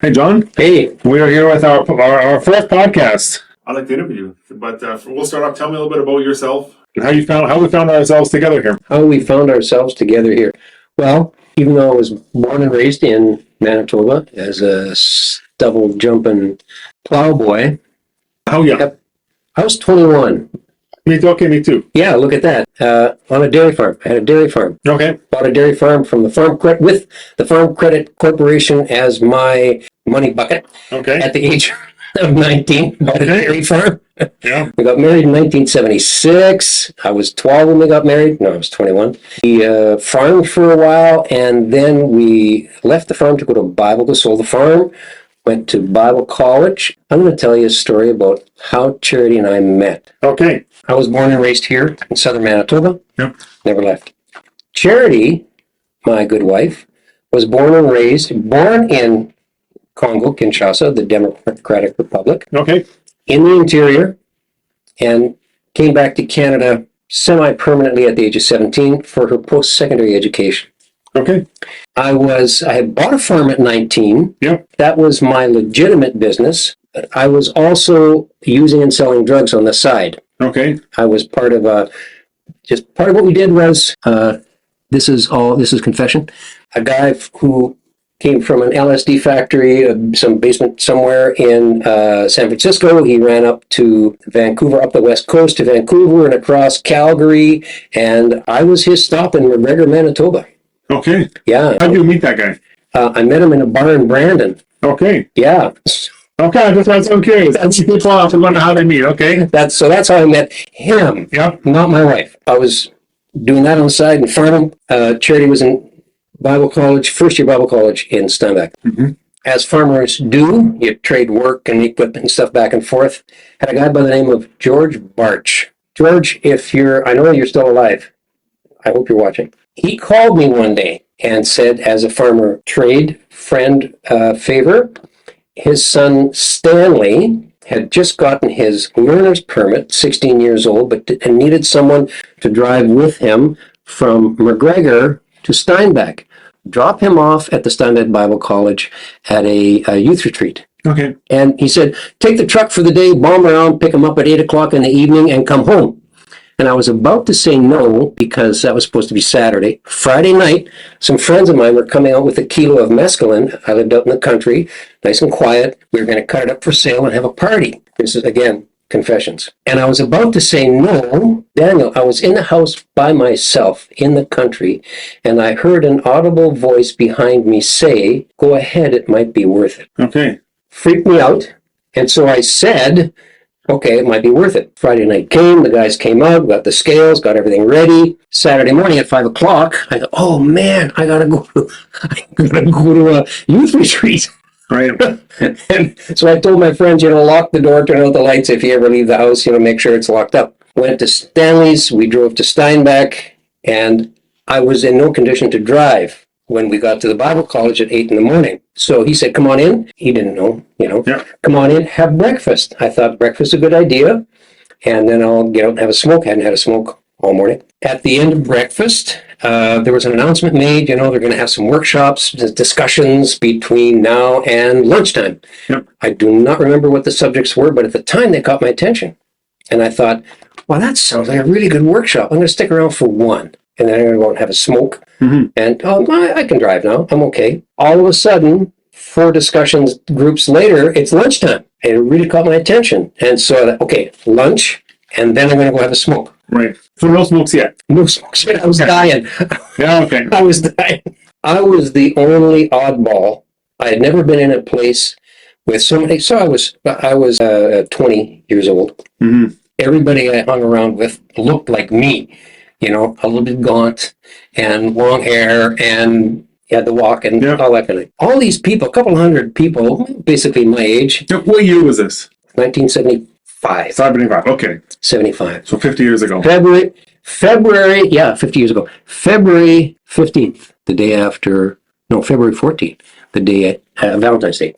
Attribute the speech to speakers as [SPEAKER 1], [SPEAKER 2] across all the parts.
[SPEAKER 1] Hey, John.
[SPEAKER 2] Hey,
[SPEAKER 1] We are here with our fourth podcast. I'd like to interview you, but we'll start off. Tell me a little bit about yourself and how we found ourselves together here.
[SPEAKER 2] how we found ourselves together here. Well, even though I was born and raised in Manitoba as a stubble jumping plowboy,
[SPEAKER 1] Oh yeah,
[SPEAKER 2] I was 21.
[SPEAKER 1] me too. Okay, me too.
[SPEAKER 2] Yeah, look at that. On a dairy farm. I had a dairy farm.
[SPEAKER 1] Okay,
[SPEAKER 2] Bought a dairy farm from the Farm Credit with the Farm Credit Corporation as my money bucket
[SPEAKER 1] okay,
[SPEAKER 2] at the age of 19. Bought a dairy farm.
[SPEAKER 1] yeah,
[SPEAKER 2] We got married in 1976. I was 12 when we got married. No, I was 21. We farmed for a while, and then we left the farm to go to Bible to sold the farm, went to Bible college. I'm going to tell you a story about how Charity and I met.
[SPEAKER 1] okay,
[SPEAKER 2] I was born and raised here in southern Manitoba.
[SPEAKER 1] yep,
[SPEAKER 2] Never left. Charity, my good wife, was born in Congo, Kinshasa, the Democratic Republic,
[SPEAKER 1] okay,
[SPEAKER 2] in the interior, and came back to Canada semi-permanently at the age of 17 for her post-secondary education.
[SPEAKER 1] okay,
[SPEAKER 2] I had bought a farm at 19.
[SPEAKER 1] yep,
[SPEAKER 2] That was my legitimate business. I was also using and selling drugs on the side.
[SPEAKER 1] okay,
[SPEAKER 2] I was part of what we did was, this is confession, a guy who came from an LSD factory, some basement somewhere in San Francisco. He ran up to Vancouver, up the west coast to Vancouver and across Calgary, and I was his stop in McGregor, Manitoba.
[SPEAKER 1] okay.
[SPEAKER 2] Yeah.
[SPEAKER 1] How did you meet that guy?
[SPEAKER 2] I met him in a bar in Brandon.
[SPEAKER 1] Okay,
[SPEAKER 2] Yeah.
[SPEAKER 1] okay. That's so curious. That's people often wonder how they meet. Okay,
[SPEAKER 2] That's how I met him,
[SPEAKER 1] yep,
[SPEAKER 2] not my wife. I was doing that on the side and farming. Charity was in Bible college, first year Bible college in Steinbach.
[SPEAKER 1] mm-hmm.
[SPEAKER 2] As farmers do, you trade work and equipment and stuff back and forth. Had a guy by the name of George Barch. George, I know you're still alive. I hope you're watching. He called me one day and said, as a farmer trade friend favor, his son Stanley had just gotten his learner's permit, 16 years old, and needed someone to drive with him from McGregor to Steinbach. Drop him off at the Steinbach Bible College at a youth retreat.
[SPEAKER 1] Okay,
[SPEAKER 2] And he said, take the truck for the day, bomb around, pick him up at 8 o'clock in the evening, and come home. And I was about to say no because that was supposed to be Saturday. Friday night, some friends of mine were coming out with a kilo of mescaline. I lived out in the country, nice and quiet. We were going to cut it up for sale and have a party. This is, again, confessions. And I was about to say no. Daniel, I was in the house by myself in the country, and I heard an audible voice behind me say, go ahead, it might be worth it.
[SPEAKER 1] okay,
[SPEAKER 2] Freaked me out. And so I said, okay, it might be worth it. Friday night came, the guys came out, got the scales, got everything ready. Saturday morning at 5 o'clock, I thought, oh man, I gotta go to a youth retreat.
[SPEAKER 1] right,
[SPEAKER 2] And so I told my friends, lock the door, turn out the lights if you ever leave the house, make sure it's locked up. Went to Stanley's, we drove to Steinbach, and I was in no condition to drive when we got to the Bible college at 8 in the morning. So he said, come on in. He didn't know,
[SPEAKER 1] yeah,
[SPEAKER 2] come on in, have breakfast. I thought breakfast was a good idea. And then I'll get out and have a smoke. Hadn't had a smoke all morning. At the end of breakfast, there was an announcement made, they're going to have some workshops, discussions between now and lunchtime.
[SPEAKER 1] yep,
[SPEAKER 2] I do not remember what the subjects were, but at the time they caught my attention. And I thought, well, that sounds like a really good workshop. I'm going to stick around for one. And then I'm going to go and have a smoke.
[SPEAKER 1] mm-hmm.
[SPEAKER 2] And I can drive now. I'm okay. All of a sudden, 4 discussions groups later, it's lunchtime. And it really caught my attention. And so I thought, okay, lunch, and then I'm going to go have a smoke.
[SPEAKER 1] Right. So no smokes yet.
[SPEAKER 2] No smokes yet. I was dying.
[SPEAKER 1] Yeah, okay,
[SPEAKER 2] I was dying. I was the only oddball. I had never been in a place with so many. So I was 20 years old.
[SPEAKER 1] mm-hmm.
[SPEAKER 2] Everybody I hung around with looked like me. A little bit gaunt and long hair and had to walk and
[SPEAKER 1] Yep.
[SPEAKER 2] all that kind of thing. All these people, a couple hundred people, basically my age,
[SPEAKER 1] Now, what year was this?
[SPEAKER 2] 1975,
[SPEAKER 1] 75. Okay,
[SPEAKER 2] 75.
[SPEAKER 1] so 50 years ago.
[SPEAKER 2] February, yeah, 50 years ago. February 15th, the day after, no, February 14th, the day, Valentine's Day.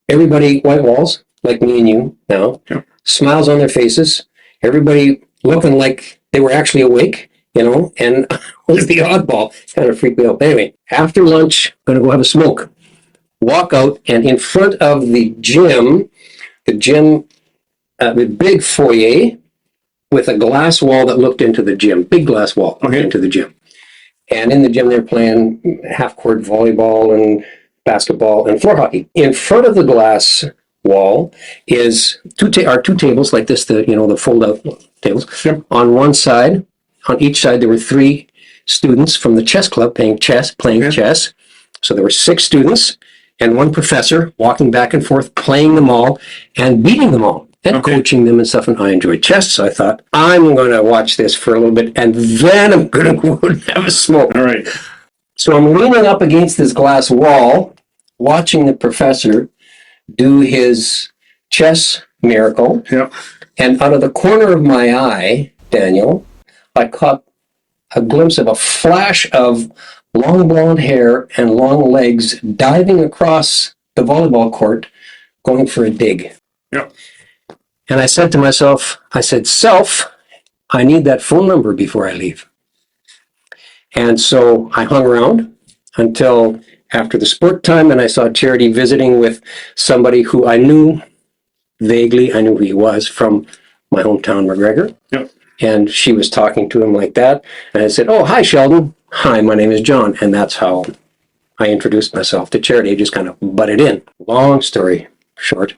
[SPEAKER 2] Everybody, white walls, like me and you now,
[SPEAKER 1] Yep.
[SPEAKER 2] smiles on their faces, everybody looking like they were actually awake. And was the oddball. Kind of freaked me out. Anyway, after lunch, I'm going to go have a smoke. walk out, and in front of the gym, the big foyer with a glass wall that looked into the gym, big glass wall into the gym. And in the gym, they're playing half-court volleyball and basketball and floor hockey. In front of the glass wall is two tables like this, the fold-out tables.
[SPEAKER 1] Sure.
[SPEAKER 2] On one side, on each side, there were 3 students from the chess club playing chess. So there were 6 students and 1 professor walking back and forth, playing them all and beating them all and coaching them and stuff. And I enjoyed chess, so I thought, I'm going to watch this for a little bit and then I'm going to go and have a smoke.
[SPEAKER 1] All right.
[SPEAKER 2] So I'm leaning up against this glass wall, watching the professor do his chess miracle.
[SPEAKER 1] Yep.
[SPEAKER 2] And out of the corner of my eye, Daniel, I caught a glimpse of a flash of long blonde hair and long legs diving across the volleyball court, going for a dig.
[SPEAKER 1] Yep.
[SPEAKER 2] And I said to myself, Self, I need that phone number before I leave. And so I hung around until after the sport time, and I saw Charity visiting with somebody who I knew vaguely. I knew who he was from my hometown, McGregor.
[SPEAKER 1] Yep.
[SPEAKER 2] And she was talking to him like that. And I said, oh, hi, Sheldon. Hi, my name is John. And that's how I introduced myself to Charity. I just kind of butted in. Long story short.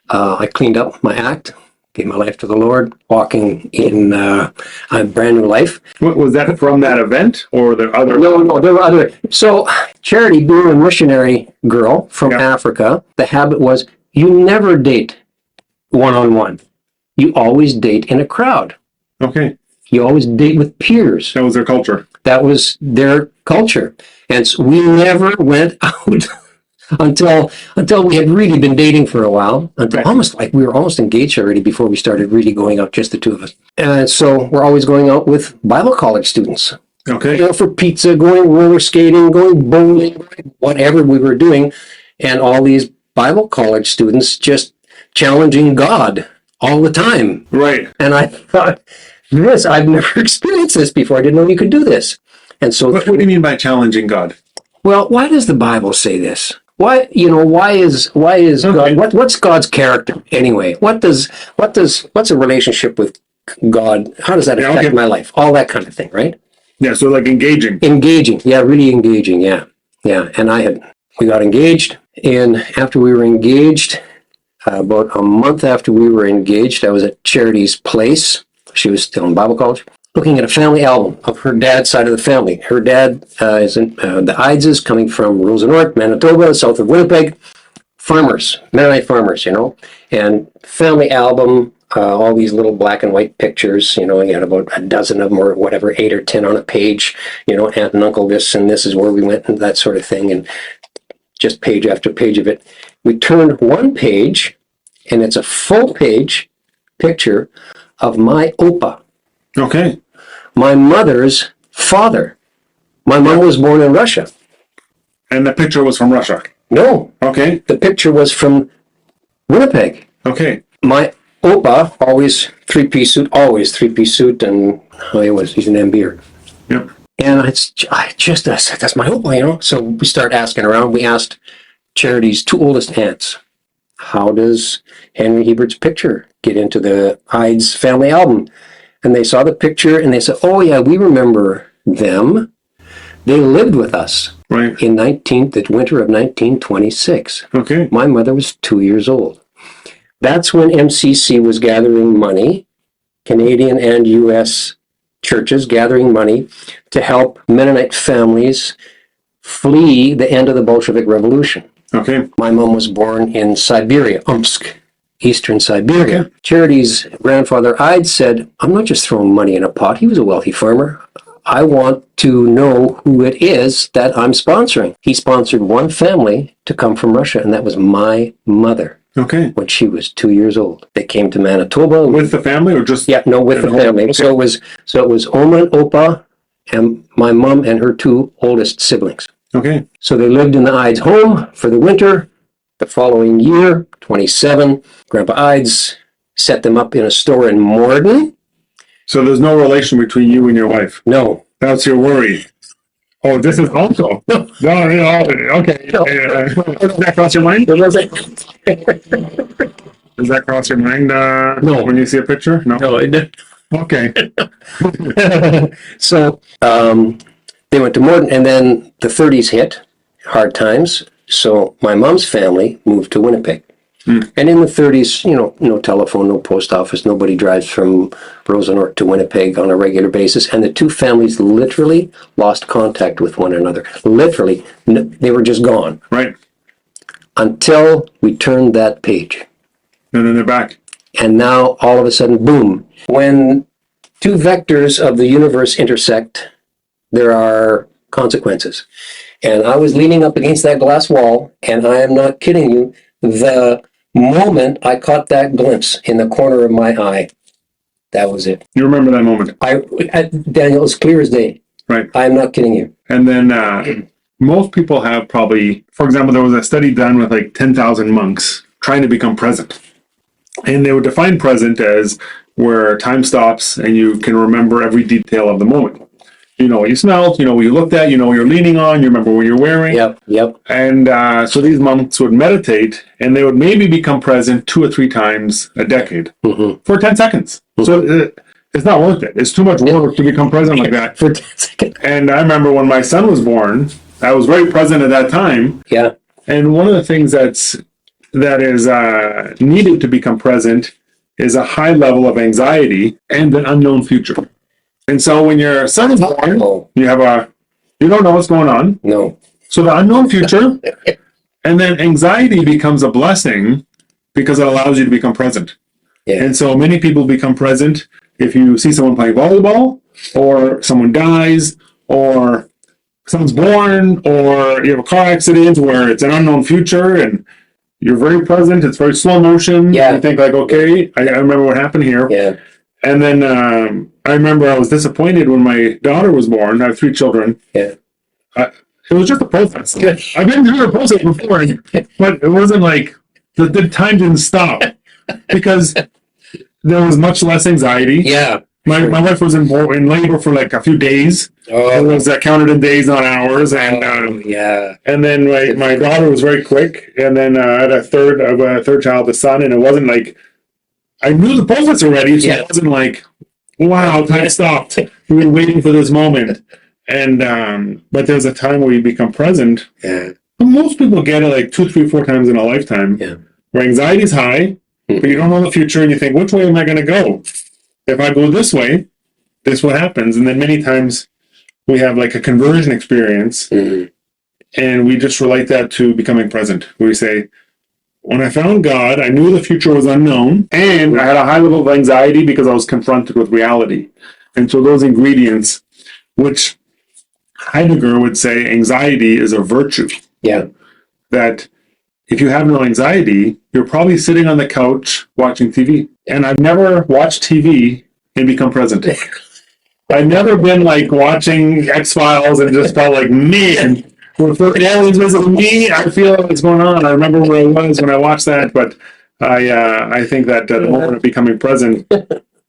[SPEAKER 2] I cleaned up my act, gave my life to the Lord, walking in a brand new life.
[SPEAKER 1] What, was that from that event or the other?
[SPEAKER 2] No, there were other. So Charity, being a missionary girl from Africa, the habit was you never date one-on-one. You always date in a crowd. Okay. You always date with peers.
[SPEAKER 1] That was their culture.
[SPEAKER 2] That was their culture. And so we never went out until we had really been dating for a while, until almost like we were almost engaged already before we started really going out, just the 2 of us. And so we're always going out with Bible college students.
[SPEAKER 1] Okay.
[SPEAKER 2] For pizza, going roller skating, going bowling, whatever we were doing. And all these Bible college students just challenging God all the time.
[SPEAKER 1] Right.
[SPEAKER 2] And I thought, I've never experienced this before. I didn't know you could do this. And so,
[SPEAKER 1] what do you mean by challenging God?
[SPEAKER 2] Well, why does the Bible say this? Why is God? What's God's character anyway? What's a relationship with God? How does that affect my life? All that kind of thing, right?
[SPEAKER 1] Yeah. So like engaging.
[SPEAKER 2] Engaging. Yeah, really engaging. Yeah. Yeah. And we got engaged, and after we were engaged, about a month after we were engaged, I was at Charity's place. She was still in Bible college, looking at a family album of her dad's side of the family. Her dad is in the Ideses, coming from Rosenort, Manitoba, south of Winnipeg. Farmers, Mennonite farmers, and family album, all these little black and white pictures, you had about a dozen of them or whatever, 8 or 10 on a page, aunt and uncle this, and this is where we went and that sort of thing. And just page after page of it. We turned one page, and it's a full page picture of my Opa.
[SPEAKER 1] Okay.
[SPEAKER 2] My mother's father. My mom was born in Russia.
[SPEAKER 1] And the picture was from Russia?
[SPEAKER 2] No.
[SPEAKER 1] Okay.
[SPEAKER 2] The picture was from Winnipeg.
[SPEAKER 1] Okay.
[SPEAKER 2] My Opa, always three-piece suit, and he's an MBer.
[SPEAKER 1] Yep.
[SPEAKER 2] And I said, that's my Opa, So we start asking around. We asked Charity's 2 oldest aunts, how does Henry Hebert's picture get into the Ides family album? And they saw the picture and they said, oh yeah, we remember them. They lived with us in the winter of 1926.
[SPEAKER 1] Okay.
[SPEAKER 2] My mother was 2 years old. That's when MCC was gathering money, Canadian and U.S. churches gathering money to help Mennonite families flee the end of the Bolshevik Revolution.
[SPEAKER 1] Okay.
[SPEAKER 2] My mom was born in Siberia, Omsk, eastern Siberia.
[SPEAKER 1] Okay.
[SPEAKER 2] Charity's grandfather Ide said, I'm not just throwing money in a pot. He was a wealthy farmer. I want to know who it is that I'm sponsoring. He sponsored one family to come from Russia, and that was my mother.
[SPEAKER 1] Okay.
[SPEAKER 2] When she was 2 years old. They came to Manitoba.
[SPEAKER 1] With the family or just?
[SPEAKER 2] Yeah, no, with the family. Okay. So it was Oma and Opa and my mom and her 2 oldest siblings.
[SPEAKER 1] Okay.
[SPEAKER 2] So they lived in the Ides home for the winter. The following year, 27, Grandpa Ides set them up in a store in Morden.
[SPEAKER 1] So there's no relation between you and your wife?
[SPEAKER 2] No.
[SPEAKER 1] That's your worry. Oh, this is also. No, okay.
[SPEAKER 2] No.
[SPEAKER 1] Does that cross your mind?
[SPEAKER 2] It wasn't.
[SPEAKER 1] Does that cross your mind
[SPEAKER 2] No.
[SPEAKER 1] when you see a picture? No.
[SPEAKER 2] No, it didn't.
[SPEAKER 1] Okay.
[SPEAKER 2] So they went to Morden, and then the 30s hit, hard times. So my mom's family moved to Winnipeg. And in the 30s, no telephone, no post office, nobody drives from Rosenort to Winnipeg on a regular basis. And the two families literally lost contact with one another. Literally, they were just gone.
[SPEAKER 1] Right.
[SPEAKER 2] Until we turned that page.
[SPEAKER 1] And then they're back.
[SPEAKER 2] And now, all of a sudden, boom. When two vectors of the universe intersect, there are consequences. And I was leaning up against that glass wall, and I am not kidding you, the moment I caught that glimpse in the corner of my eye, that was it.
[SPEAKER 1] You remember that moment?
[SPEAKER 2] Daniel, it's clear as day.
[SPEAKER 1] Right.
[SPEAKER 2] I'm not kidding you.
[SPEAKER 1] And then most people have probably, for example, there was a study done with like 10,000 monks trying to become present. And they would define present as where time stops and you can remember every detail of the moment. You know what you smelled, you know what you looked at, you know what you're leaning on, you remember what you're wearing.
[SPEAKER 2] Yep.
[SPEAKER 1] And so these monks would meditate and they would maybe become present 2 or 3 times a decade for 10 seconds. So it's not worth it. It's too much work to become present like that.
[SPEAKER 2] For 10 seconds.
[SPEAKER 1] And I remember when my son was born, I was very present at that time.
[SPEAKER 2] Yeah.
[SPEAKER 1] And one of the things that is needed to become present is a high level of anxiety and an unknown future. And so when your son is born, you don't know what's going on.
[SPEAKER 2] No.
[SPEAKER 1] So the unknown future, and then anxiety becomes a blessing because it allows you to become present.
[SPEAKER 2] Yeah.
[SPEAKER 1] And so many people become present if you see someone playing volleyball, or someone dies, or someone's born, or you have a car accident where it's an unknown future and you're very present. It's very slow motion.
[SPEAKER 2] Yeah.
[SPEAKER 1] You think like, okay, I remember what happened here.
[SPEAKER 2] Yeah.
[SPEAKER 1] And then I remember I was disappointed when my daughter was born. I have 3 children.
[SPEAKER 2] Yeah.
[SPEAKER 1] It was just a process.
[SPEAKER 2] Good.
[SPEAKER 1] I've been through a process before, but it wasn't like the time didn't stop because there was much less anxiety.
[SPEAKER 2] Yeah.
[SPEAKER 1] My wife was in labor for like a few days. It was counted in days, not hours. And
[SPEAKER 2] yeah.
[SPEAKER 1] And then my daughter was very quick. And then I had a third child, a son, and it wasn't like I knew the process already, so it wasn't like, wow, time stopped. We were waiting for this moment. And but there's a time where you become present.
[SPEAKER 2] Yeah.
[SPEAKER 1] Most people get it like 2, 3, 4 times in a lifetime.
[SPEAKER 2] Yeah.
[SPEAKER 1] Where anxiety is high, but you don't know the future, and you think, which way am I going to go? If I go this way, this is what happens. And then many times we have like a conversion experience, and we just relate that to becoming present. We say, when I found God, I knew the future was unknown, and I had a high level of anxiety because I was confronted with reality. And so those ingredients, which Heidegger would say anxiety is a virtue.
[SPEAKER 2] Yeah.
[SPEAKER 1] That if you have no anxiety, you're probably sitting on the couch watching TV. And I've never watched TV and become present. I've never been like watching X-Files and just felt like, man, if aliens visit me, I feel what's going on. I remember where I was when I watched that, but I think that the moment of becoming present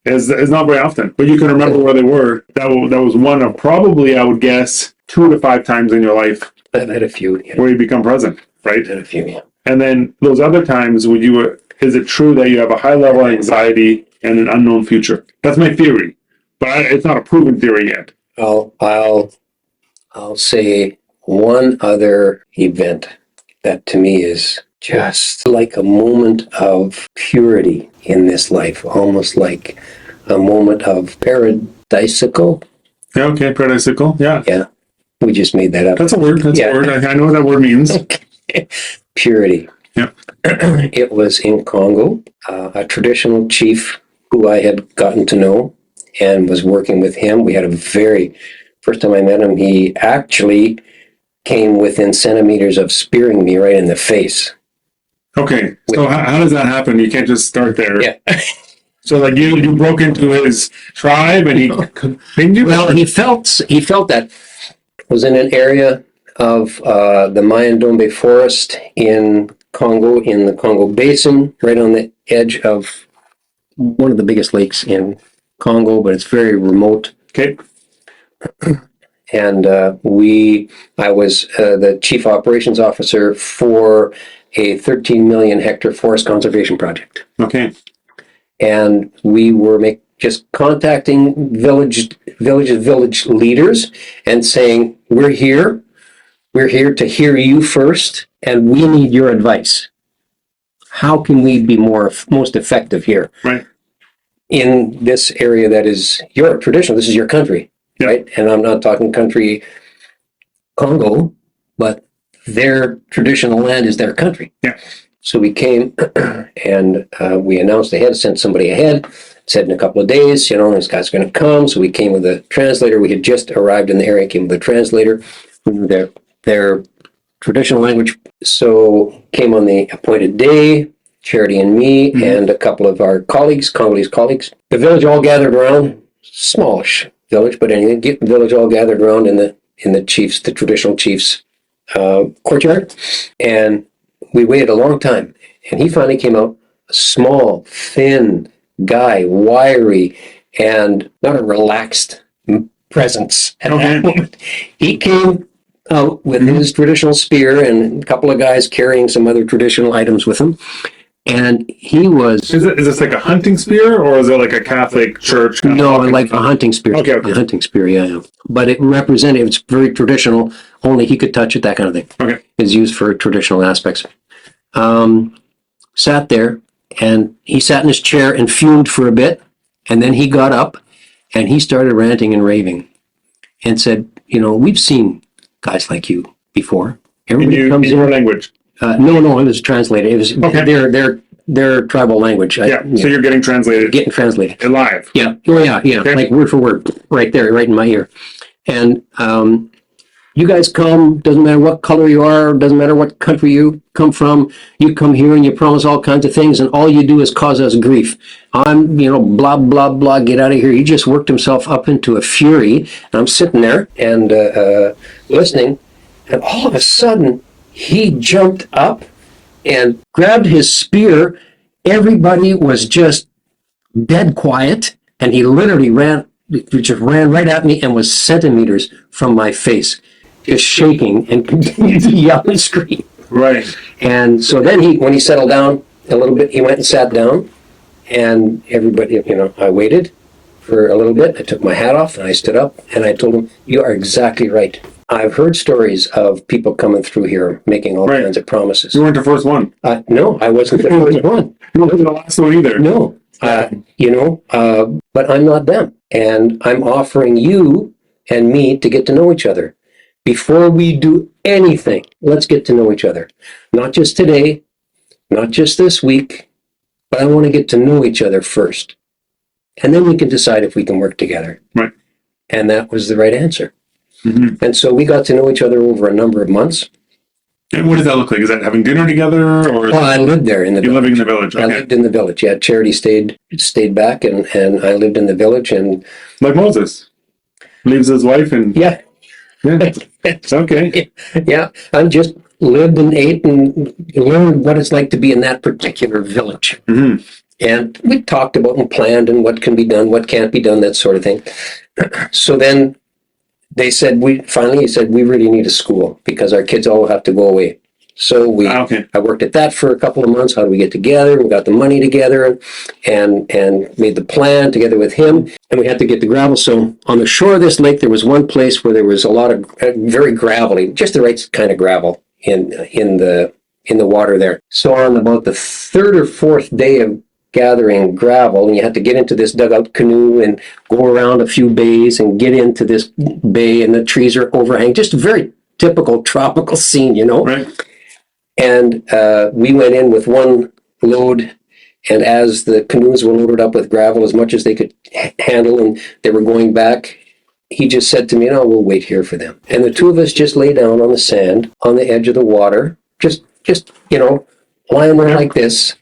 [SPEAKER 1] is not very often. But you can remember where they were. That was one of probably, I would guess, 2 to 5 times in your life.
[SPEAKER 2] I've had a few. Yeah.
[SPEAKER 1] Where you become present, right?
[SPEAKER 2] I've had a few, yeah.
[SPEAKER 1] And then those other times, is it true that you have a high level of anxiety and an unknown future? That's my theory, but it's not a proven theory yet.
[SPEAKER 2] I'll say one other event that to me is just like a moment of purity in this life, almost like a moment of paradisical.
[SPEAKER 1] Yeah, okay, paradisical, yeah.
[SPEAKER 2] Yeah, we just made that up.
[SPEAKER 1] That's a word, a word. I know what that word means.
[SPEAKER 2] Purity.
[SPEAKER 1] Yeah.
[SPEAKER 2] It was in Congo, a traditional chief who I had gotten to know and was working with him. We had first time I met him, he actually came within centimeters of spearing me right in the face.
[SPEAKER 1] Okay, so how does that happen? You can't just start there.
[SPEAKER 2] Yeah.
[SPEAKER 1] So like you broke into his tribe and he pinged you?
[SPEAKER 2] Well, he felt that was in an area of the Mayan-Dombe forest in Congo, in the Congo Basin, right on the edge of one of the biggest lakes in Congo, but it's very remote.
[SPEAKER 1] Okay.
[SPEAKER 2] And I was the chief operations officer for a 13 million hectare forest conservation project.
[SPEAKER 1] Okay.
[SPEAKER 2] And we were just contacting village leaders and saying, we're here to hear you first, and we need your advice. How can we be most effective here?
[SPEAKER 1] Right.
[SPEAKER 2] In this area that is your traditional, this is your country, right? And I'm not talking country Congo, but their traditional land is their country.
[SPEAKER 1] Yeah.
[SPEAKER 2] So we came and we announced ahead, sent somebody ahead, said in a couple of days, this guy's going to come. So we came with a translator. We had just arrived in the area, came with a translator, their traditional language. So came on the appointed day, Charity and me, and a couple of our colleagues, Congolese colleagues. The village all gathered around, smallish village, but anyway, the village all gathered around in the traditional chief's courtyard, and we waited a long time. And he finally came out, a small, thin guy, wiry, and not a relaxed presence at that moment. He came out with his traditional spear and a couple of guys carrying some other traditional items with him. And he was...
[SPEAKER 1] Is this like a hunting spear, or is it like a Catholic church?
[SPEAKER 2] No, like a hunting spear.
[SPEAKER 1] Okay.
[SPEAKER 2] A hunting spear, yeah. But it represented, it's very traditional, only he could touch it, that kind of thing.
[SPEAKER 1] Okay.
[SPEAKER 2] It's used for traditional aspects. Sat there, and he sat in his chair and fumed for a bit, and then he got up, and he started ranting and raving, and said, we've seen guys like you before. Everybody comes in
[SPEAKER 1] your language.
[SPEAKER 2] No, it was translated. It was their tribal language.
[SPEAKER 1] So you're getting translated.
[SPEAKER 2] Getting translated.
[SPEAKER 1] Live.
[SPEAKER 2] Yeah. Oh, yeah.
[SPEAKER 1] Okay.
[SPEAKER 2] Like word for word, right there, right in my ear. And you guys come, doesn't matter what color you are, doesn't matter what country you come from, you come here and you promise all kinds of things, and all you do is cause us grief. I'm, blah, blah, blah, get out of here. He just worked himself up into a fury, and I'm sitting there and listening, and all of a sudden, he jumped up and grabbed his spear. Everybody was just dead quiet, and he literally ran right at me and was centimeters from my face, just shaking and continued to yell and scream.
[SPEAKER 1] Right.
[SPEAKER 2] And so then when he settled down a little bit, he went and sat down, and everybody, I waited for a little bit. I took my hat off and I stood up and I told him, "You are exactly right. I've heard stories of people coming through here making all kinds of promises."
[SPEAKER 1] You weren't the first one.
[SPEAKER 2] No, I wasn't the first one.
[SPEAKER 1] You weren't the last one either.
[SPEAKER 2] No, but I'm not them. And I'm offering you and me to get to know each other. Before we do anything, let's get to know each other. Not just today, not just this week, but I want to get to know each other first. And then we can decide if we can work together.
[SPEAKER 1] Right.
[SPEAKER 2] And that was the right answer.
[SPEAKER 1] Mm-hmm.
[SPEAKER 2] And so we got to know each other over a number of months.
[SPEAKER 1] And what does that look like? Is that having dinner together, or?
[SPEAKER 2] Well, I lived there in the village.
[SPEAKER 1] Living in the village. Okay.
[SPEAKER 2] I lived in the village. Yeah, Charity stayed back, and I lived in the village. And
[SPEAKER 1] like Moses, leaves his wife and
[SPEAKER 2] yeah.
[SPEAKER 1] It's okay.
[SPEAKER 2] Yeah, I just lived and ate and learned what it's like to be in that particular village.
[SPEAKER 1] Mm-hmm.
[SPEAKER 2] And we talked about and planned and what can be done, what can't be done, that sort of thing. So then they said, we really need a school because our kids all have to go away. So I worked at that for a couple of months. How do we get together? We got the money together and made the plan together with him. And we had to get the gravel. So on the shore of this lake, there was one place where there was a lot of very gravelly, just the right kind of gravel in the water there. So on about the third or fourth day of gathering gravel, and you had to get into this dugout canoe and go around a few bays and get into this bay, and the trees are overhanging. Just a very typical tropical scene,
[SPEAKER 1] Right.
[SPEAKER 2] And we went in with one load, and as the canoes were loaded up with gravel as much as they could handle, and they were going back, he just said to me, "No, we'll wait here for them." And the two of us just lay down on the sand on the edge of the water, just lying there like this,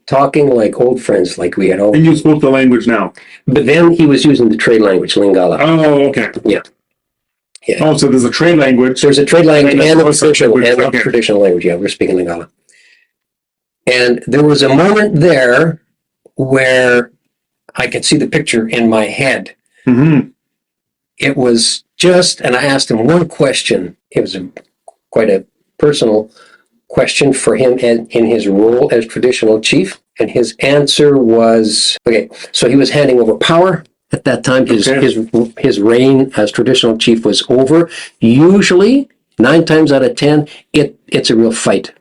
[SPEAKER 2] talking like old friends, like we had always.
[SPEAKER 1] And you spoke the language now.
[SPEAKER 2] But then he was using the trade language, Lingala.
[SPEAKER 1] Oh, okay.
[SPEAKER 2] Yeah.
[SPEAKER 1] Oh, so there's a trade language.
[SPEAKER 2] There's a trade language and a
[SPEAKER 1] okay.
[SPEAKER 2] traditional language. Yeah, we're speaking Lingala. And there was a moment there where I could see the picture in my head.
[SPEAKER 1] Mm-hmm.
[SPEAKER 2] it was just, and I asked him one question. It was quite a personal question for him in his role as traditional chief. And his answer was, okay, so he was handing over power. At that time, his reign as traditional chief was over. Usually, 9 times out of 10, it's a real fight.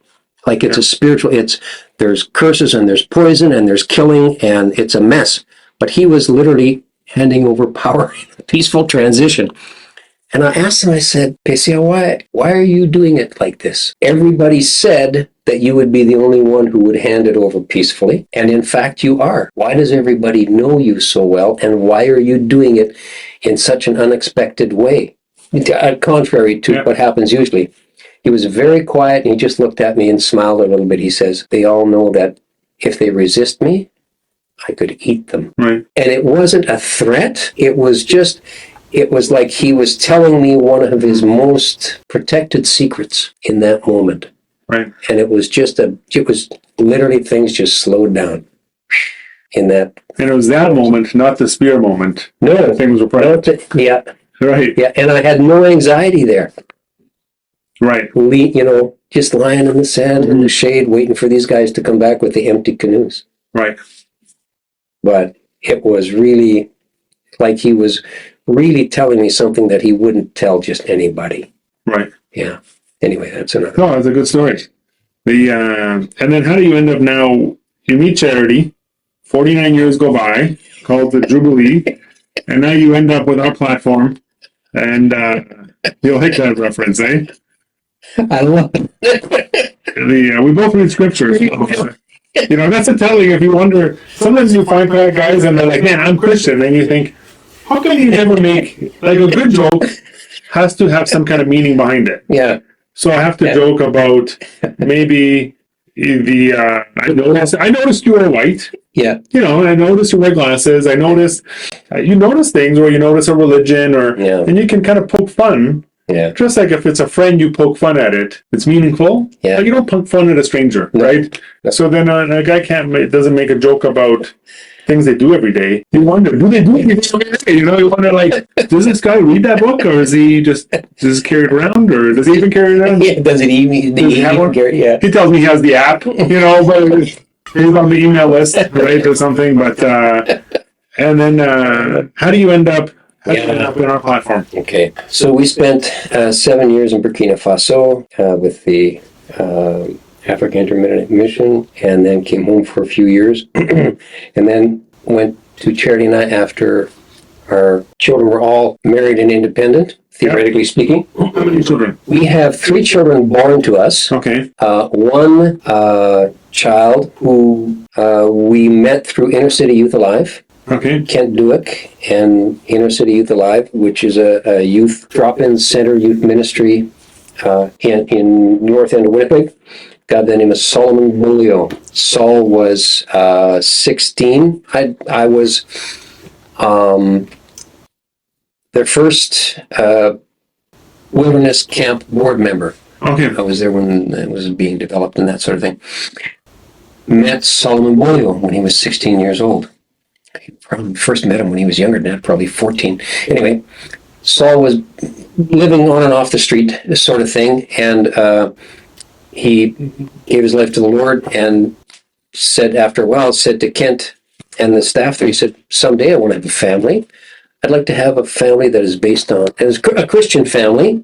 [SPEAKER 2] Like it's a spiritual, there's curses and there's poison and there's killing and it's a mess. But he was literally handing over power in a peaceful transition. And I asked him, I said, Pesia, why are you doing it like this? Everybody said that you would be the only one who would hand it over peacefully. And in fact, you are. Why does everybody know you so well? And why are you doing it in such an unexpected way? Contrary to what happens usually. He was very quiet and he just looked at me and smiled a little bit. He says, they all know that if they resist me, I could eat them.
[SPEAKER 1] Right.
[SPEAKER 2] And it wasn't a threat. It was like he was telling me one of his most protected secrets in that moment.
[SPEAKER 1] Right.
[SPEAKER 2] And it was literally things just slowed down in that.
[SPEAKER 1] And it was that moment, not the spear moment.
[SPEAKER 2] No.
[SPEAKER 1] Things were private.
[SPEAKER 2] Yeah.
[SPEAKER 1] Right.
[SPEAKER 2] Yeah. And I had no anxiety there.
[SPEAKER 1] Right.
[SPEAKER 2] Just lying in the sand in the shade, waiting for these guys to come back with the empty canoes.
[SPEAKER 1] Right.
[SPEAKER 2] But it was really like he was really telling me something that he wouldn't tell just anybody.
[SPEAKER 1] Right.
[SPEAKER 2] Yeah. Anyway, that's another.
[SPEAKER 1] Oh, that's a good story. And then how do you end up now? You meet Charity, 49 years go by, called the Jubilee, and now you end up with our platform, and you'll hate that reference, eh?
[SPEAKER 2] I love it.
[SPEAKER 1] We both read scriptures. That's a telling. If you wonder, sometimes you find guys and they're like, man, I'm Christian, and you think, how can you never make, like, a good joke has to have some kind of meaning behind it.
[SPEAKER 2] Yeah.
[SPEAKER 1] So I have to joke about maybe I noticed you are white.
[SPEAKER 2] Yeah.
[SPEAKER 1] I noticed you wear glasses. I noticed, you notice things, or you notice a religion, and you can kind of poke fun.
[SPEAKER 2] Yeah.
[SPEAKER 1] Just like if it's a friend, you poke fun at it. It's meaningful.
[SPEAKER 2] Yeah.
[SPEAKER 1] Like you don't poke fun at a stranger, right? So then a guy doesn't make a joke about things they do every day. You wonder, do they do it every day? You wonder, like, does this guy read that book, or is he just carry it around, or does he even carry it around?
[SPEAKER 2] Yeah, does he even carry? Yeah.
[SPEAKER 1] He tells me he has the app, but he's on the email list, right, or something. But and then how do you end up? In our platform?
[SPEAKER 2] Okay, so we spent 7 years in Burkina Faso with the African Intermittent Mission, and then came home for a few years, and then went to Charity and I after our children were all married and independent, theoretically speaking.
[SPEAKER 1] How many children?
[SPEAKER 2] We have 3 children born to us.
[SPEAKER 1] Okay.
[SPEAKER 2] One child who we met through Inner City Youth Alive.
[SPEAKER 1] Okay.
[SPEAKER 2] Kent Duick and Inner City Youth Alive, which is a youth drop-in center youth ministry in north end of Winnipeg. Guy by the name of Solomon Bolio. Saul was 16. I was their first wilderness camp board member.
[SPEAKER 1] Okay.
[SPEAKER 2] I was there when it was being developed and that sort of thing. Met Solomon Bolio when he was 16 years old. Probably first met him when he was younger than that, probably 14. Anyway, Saul was living on and off the street, this sort of thing, and he gave his life to the Lord and said after a while, said to Kent and the staff there, he said, someday I want to have a family. I'd like to have a family that is based on, as a Christian family,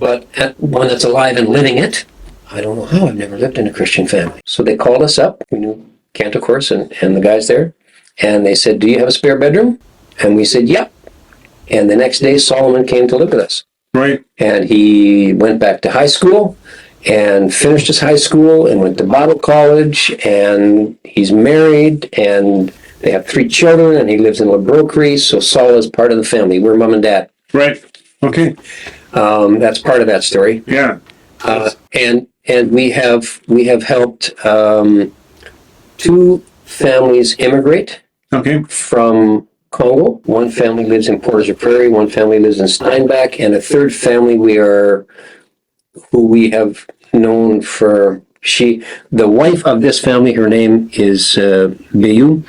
[SPEAKER 2] but one that's alive and living it. I don't know how, I've never lived in a Christian family. So they called us up, we knew Kent, of course, and the guys there. And they said, do you have a spare bedroom? And we said, yep. And the next day, Solomon came to live with us.
[SPEAKER 1] Right.
[SPEAKER 2] And he went back to high school and finished his high school and went to Bible college. And he's married and they have 3 children and he lives in La Broquerie. So Saul is part of the family. We're mom and dad.
[SPEAKER 1] Right. Okay.
[SPEAKER 2] That's part of that story.
[SPEAKER 1] Yeah.
[SPEAKER 2] And we have helped 2 families immigrate.
[SPEAKER 1] Okay.
[SPEAKER 2] From Congo. One family lives in Portage-la-Prairie, one family lives in Steinbach, and a third family who we have known for, the wife of this family, her name is Bayou.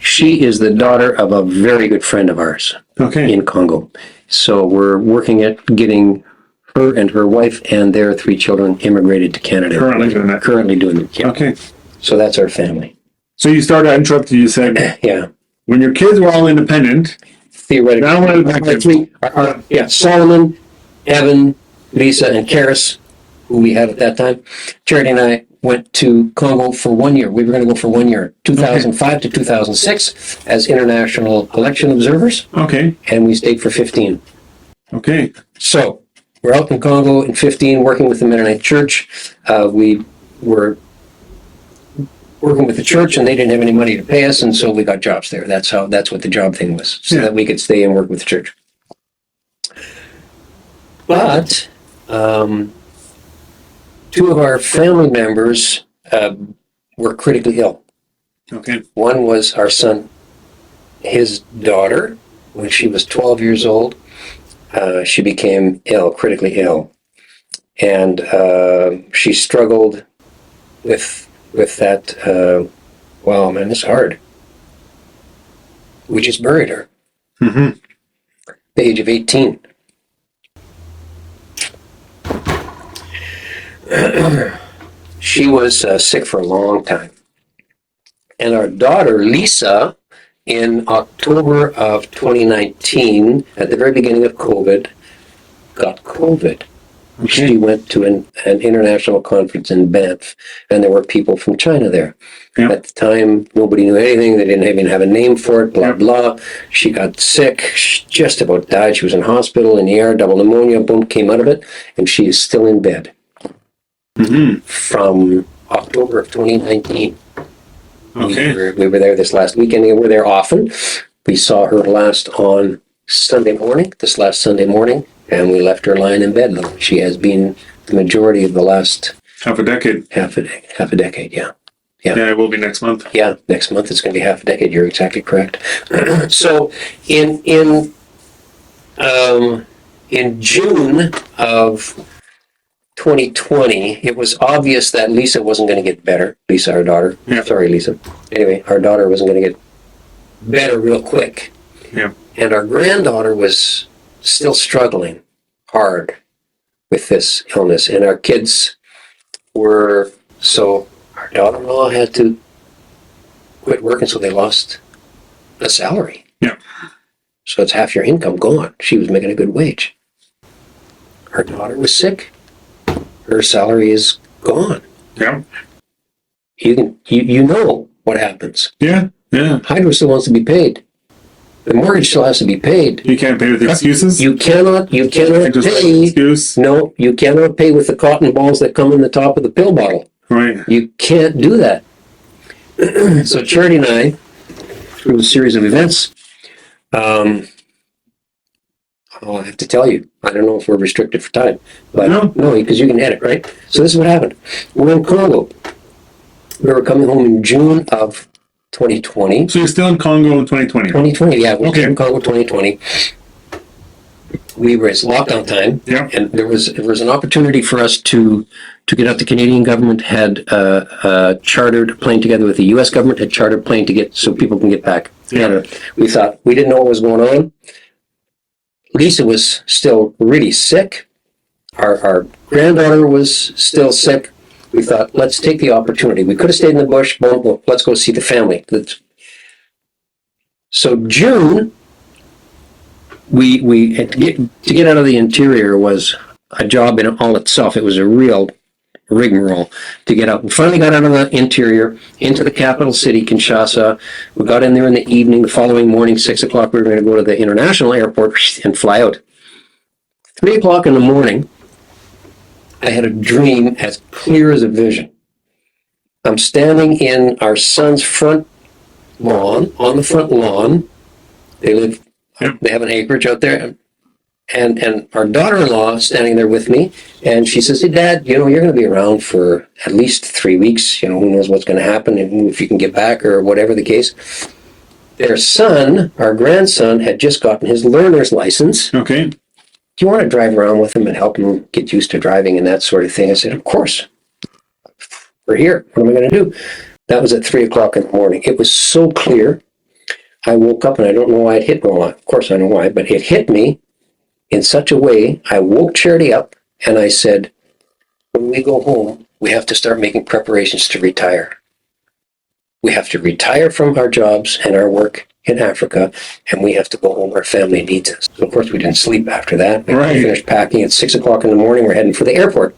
[SPEAKER 2] She is the daughter of a very good friend of ours
[SPEAKER 1] Okay.
[SPEAKER 2] in Congo. So we're working at getting her and her wife and their 3 children immigrated to Canada.
[SPEAKER 1] Currently doing that.
[SPEAKER 2] Currently doing it. Yeah.
[SPEAKER 1] Okay.
[SPEAKER 2] So that's our family.
[SPEAKER 1] So you started, I interrupted you, said,
[SPEAKER 2] Yeah.
[SPEAKER 1] when your kids were all independent,
[SPEAKER 2] Theoretically.
[SPEAKER 1] now when
[SPEAKER 2] Our 3, Solomon, Evan, Lisa, and Karis, who we had at that time. Charity and I went to Congo for 1 year. We were going to go for 1 year, 2005 to 2006, as international election observers,
[SPEAKER 1] okay,
[SPEAKER 2] and we stayed for 15.
[SPEAKER 1] okay,
[SPEAKER 2] So we're out in Congo in 15, working with the Mennonite Church. We were working with the church, and they didn't have any money to pay us, and so we got jobs there. That's what the job thing was, so that we could stay and work with the church. But 2 of our family members were critically ill.
[SPEAKER 1] okay,
[SPEAKER 2] One was our son, his daughter, when she was 12 years old, she became ill, critically ill. And she struggled with that, wow, man, it's hard. We just buried her.
[SPEAKER 1] mm-hmm.
[SPEAKER 2] The age of 18. She was sick for a long time. And our daughter, Lisa, in October of 2019, at the very beginning of COVID, got COVID.
[SPEAKER 1] Okay.
[SPEAKER 2] She went to an international conference in Banff, and there were people from China there.
[SPEAKER 1] Yeah.
[SPEAKER 2] At the time, nobody knew anything. They didn't even have a name for it, blah,
[SPEAKER 1] Yeah.
[SPEAKER 2] blah. She got sick. She just about died. She was in hospital, in the ER, double pneumonia, boom, came out of it, and she is still in bed
[SPEAKER 1] Mm-hmm.
[SPEAKER 2] from October of 2019.
[SPEAKER 1] Okay.
[SPEAKER 2] We were there this last weekend. We were there often. We saw her last on this last Sunday morning, and we left her lying in bed. She has been the majority of the last
[SPEAKER 1] Half a decade.
[SPEAKER 2] half a decade, yeah.
[SPEAKER 1] Yeah, it will be next month.
[SPEAKER 2] Yeah, next month it's going to be half a decade. You're exactly correct. So in June of 2020, it was obvious that Lisa wasn't going to get better. Lisa, our daughter.
[SPEAKER 1] Yeah.
[SPEAKER 2] Sorry, Lisa. Anyway, our daughter wasn't going to get better real quick.
[SPEAKER 1] Yeah.
[SPEAKER 2] And our granddaughter was still struggling hard with this illness. And our kids were, so our daughter-in-law had to quit working, so they lost a salary.
[SPEAKER 1] Yeah.
[SPEAKER 2] So it's half your income gone. She was making a good wage. Her daughter was sick. Her salary is gone.
[SPEAKER 1] Yeah.
[SPEAKER 2] You know what happens.
[SPEAKER 1] Yeah. Yeah.
[SPEAKER 2] Hydro still wants to be paid. The mortgage still has to be paid.
[SPEAKER 1] You can't pay with excuses.
[SPEAKER 2] You cannot
[SPEAKER 1] Just
[SPEAKER 2] pay.
[SPEAKER 1] excuse.
[SPEAKER 2] No, you cannot pay with the cotton balls that come in the top of the pill bottle.
[SPEAKER 1] Right.
[SPEAKER 2] You can't do that. So Charity and I, through a series of events, I'll have to tell you. I don't know if we're restricted for time, but
[SPEAKER 1] No.
[SPEAKER 2] because you can edit, right? So this is what happened. We're in Congo. We were coming home in June of 2020.
[SPEAKER 1] So you're still in Congo in 2020.
[SPEAKER 2] 2020, yeah, we were
[SPEAKER 1] Okay.
[SPEAKER 2] in Congo 2020. We were, it's lockdown time,
[SPEAKER 1] Yeah.
[SPEAKER 2] and there was an opportunity for us to get out. The Canadian government had chartered a plane together with the U.S. government, had chartered a plane to get, so people can get back to Canada. We thought, we didn't know what was going on. Lisa was still really sick. Our granddaughter was still sick. We thought, let's take the opportunity. We could have stayed in the bush, but well, let's go see the family. So June, we had to get out of the interior was a job in all itself. It was a real rigmarole to get out. We finally got out of the interior into the capital city, Kinshasa. We got in there in the evening. The following morning, 6 o'clock, we were going to go to the international airport and fly out. 3 o'clock in the morning, I had a dream as clear as a vision. I'm standing in our son's front lawn, on the front lawn. They have an acreage out there. And our daughter-in-law standing there with me, and she says, "Hey, Dad, you're going to be around for at least 3 weeks. Who knows what's going to happen, and if you can get back or whatever the case." Their son, our grandson, had just gotten his learner's license.
[SPEAKER 1] Okay.
[SPEAKER 2] Do you want to drive around with him and help him get used to driving and that sort of thing? I said, "Of course. We're here. What am I going to do?" That was at 3 o'clock in the morning. It was so clear. I woke up and I don't know why it hit me. Well, of course I know why, but it hit me in such a way. I woke Charity up and I said, when we go home, we have to start making preparations to retire. We have to retire from our jobs and our work in Africa, and we have to go home. Our family needs us. So of course, we didn't sleep after that. We finished packing at 6 o'clock in the morning. We're heading for the airport.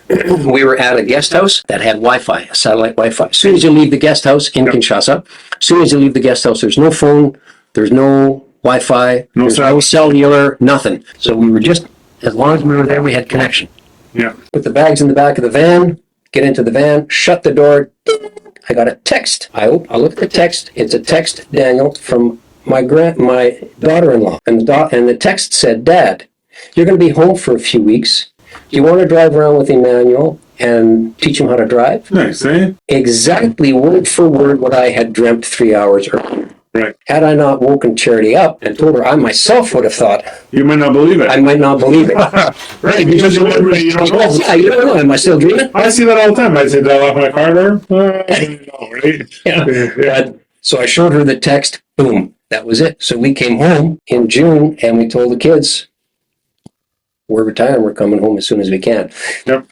[SPEAKER 2] We were at a guest house that had Wi-Fi, a satellite Wi-Fi. As soon as you leave the guest house in Kinshasa, as soon as you leave the guest house, there's no phone, there's no Wi-Fi, there's no cellular, nothing. So we were just, as long as we were there, we had connection.
[SPEAKER 1] Yeah.
[SPEAKER 2] Put the bags in the back of the van, get into the van, shut the door. I got a text. I look at the text. It's a text, Daniel, from my daughter-in-law. And the text said, Dad, you're going to be home for a few weeks. Do you want to drive around with Emmanuel and teach him how to drive?
[SPEAKER 1] Nice, eh?
[SPEAKER 2] Exactly word for word what I had dreamt 3 hours earlier.
[SPEAKER 1] Right.
[SPEAKER 2] Had I not woken Charity up and told her, I myself would have thought.
[SPEAKER 1] You might not believe it.
[SPEAKER 2] I might not believe it.
[SPEAKER 1] Right, because you don't know.
[SPEAKER 2] Yeah, you don't know. Am I still dreaming?
[SPEAKER 1] I see that all the time. I say, did I lock my car door? No, right?
[SPEAKER 2] Yeah. So I showed her the text. Boom. That was it. So we came home in June and we told the kids, we're retiring. We're coming home as soon as we can.
[SPEAKER 1] Yep.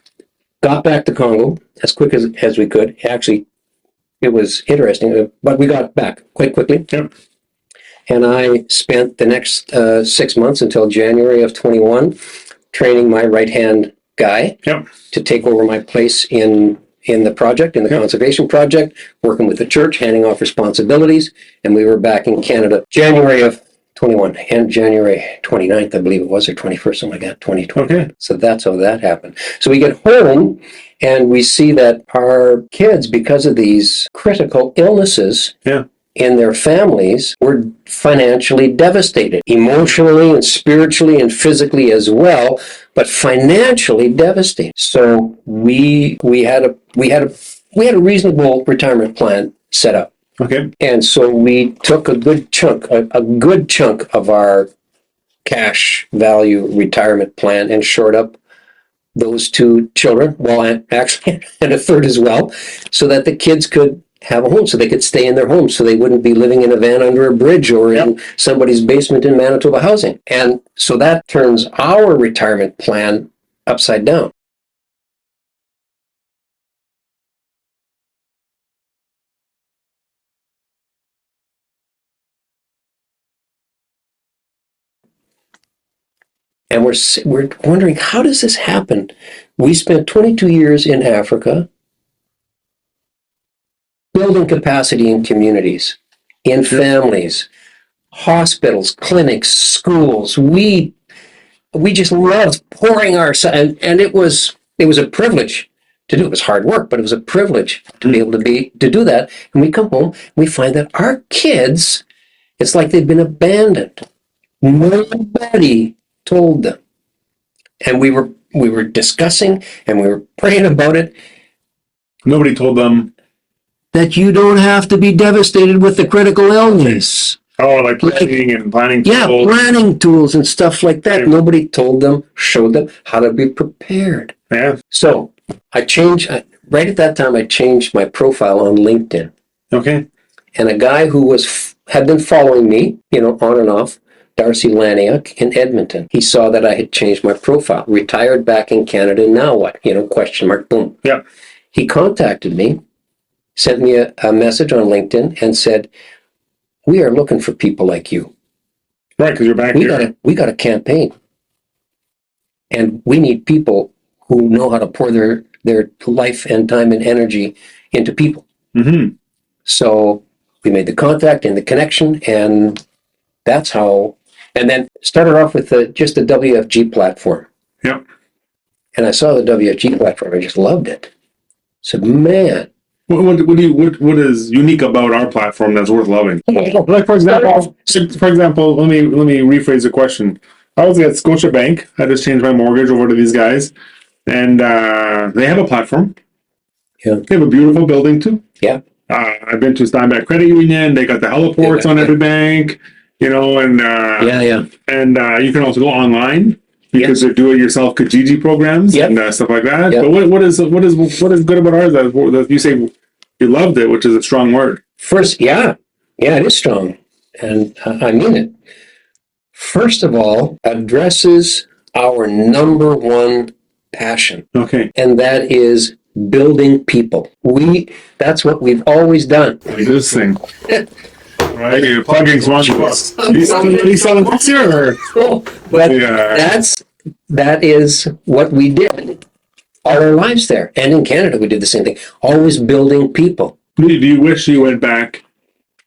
[SPEAKER 2] Got back to Congo as quick as we could. Actually, it was interesting, but we got back quite quickly.
[SPEAKER 1] Yep.
[SPEAKER 2] And I spent the next 6 months until January of 21 training my right-hand guy to take over my place in the project, in the conservation project, working with the church, handing off responsibilities. And we were back in Canada January of 21 and January 29th, I believe it was, or 21st, something like that, 2020.
[SPEAKER 1] Okay.
[SPEAKER 2] So that's how that happened. So we get home and we see that our kids, because of these critical illnesses in their families, were financially devastated, emotionally and spiritually and physically as well, but financially devastated. So we had a reasonable retirement plan set up.
[SPEAKER 1] Okay.
[SPEAKER 2] And so we took a good chunk of our cash value retirement plan and shored up those two children, well, actually, and a third as well, so that the kids could have a home, so they could stay in their homes, so they wouldn't be living in a van under a bridge or in somebody's basement in Manitoba housing. And so that turns our retirement plan upside down. And we're wondering, how does this happen? We spent 22 years in Africa building capacity in communities, in families, hospitals, clinics, schools. We just loved pouring ourselves, and it was a privilege to do. It was hard work, but it was a privilege to be able to do that. And we come home, we find that our kids, it's like they've been abandoned. Nobody told them. And we were discussing and we were praying about it.
[SPEAKER 1] Nobody told them
[SPEAKER 2] that you don't have to be devastated with the critical illness.
[SPEAKER 1] Oh, like planning and planning tools.
[SPEAKER 2] Yeah, planning tools and stuff like that. Yeah. Nobody told them, showed them how to be prepared.
[SPEAKER 1] Yeah.
[SPEAKER 2] So right at that time, I changed my profile on LinkedIn.
[SPEAKER 1] Okay.
[SPEAKER 2] And a guy who had been following me, on and off, Darcy Laniak in Edmonton. He saw that I had changed my profile, retired back in Canada, now what? Question mark, boom.
[SPEAKER 1] Yeah.
[SPEAKER 2] He contacted me, sent me a message on LinkedIn and said, we are looking for people like you.
[SPEAKER 1] Right, because you're back here.
[SPEAKER 2] We got a campaign. And we need people who know how to pour their life and time and energy into people.
[SPEAKER 1] Mm-hmm.
[SPEAKER 2] So we made the contact and the connection, and that's how. And then started off with just the WFG platform.
[SPEAKER 1] Yep.
[SPEAKER 2] And I saw the WFG platform. I just loved it. Said, man.
[SPEAKER 1] What is unique about our platform that's worth loving? Like for example, let me rephrase the question. I was at Scotiabank. I just changed my mortgage over to these guys, and they have a platform.
[SPEAKER 2] Yeah.
[SPEAKER 1] They have a beautiful building too.
[SPEAKER 2] Yeah.
[SPEAKER 1] I've been to Steinbeck Credit Union. They got the heliports on every bank. And and you can also go online because they're do-it-yourself Kijiji programs and stuff like that. Yep. But what is good about ours? That you say you loved it, which is a strong word.
[SPEAKER 2] First, it is strong. and I mean it, first of all, addresses our number one passion,
[SPEAKER 1] Okay.
[SPEAKER 2] and that is building people. That's what we've always done.
[SPEAKER 1] Like this thing. Right? You're plugging SpongeBob. He's selling books here? Or?
[SPEAKER 2] But
[SPEAKER 1] Yeah.
[SPEAKER 2] that is what we did all our lives there. And in Canada, we did the same thing. Always building people.
[SPEAKER 1] Do you wish you went back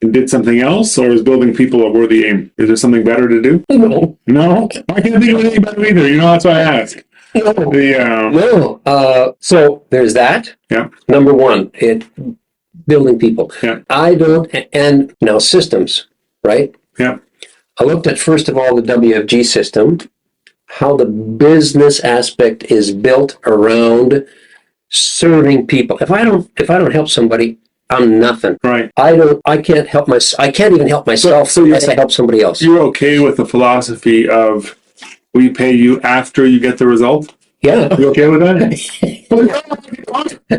[SPEAKER 1] and did something else, or is building people a worthy aim? Is there something better to do?
[SPEAKER 2] No.
[SPEAKER 1] No? I can't think of anything better either. You know, that's why I ask.
[SPEAKER 2] No.
[SPEAKER 1] The,
[SPEAKER 2] So there's that.
[SPEAKER 1] Yeah.
[SPEAKER 2] Number one, building people.
[SPEAKER 1] Yeah.
[SPEAKER 2] I don't, and now systems, right?
[SPEAKER 1] Yeah.
[SPEAKER 2] I looked at, first of all, the WFG system, how the business aspect is built around serving people. If I don't help somebody, I'm nothing.
[SPEAKER 1] Right.
[SPEAKER 2] I can't even help myself unless I help somebody else.
[SPEAKER 1] You're okay with the philosophy of we pay you after you get the result?
[SPEAKER 2] Yeah.
[SPEAKER 1] You okay with that?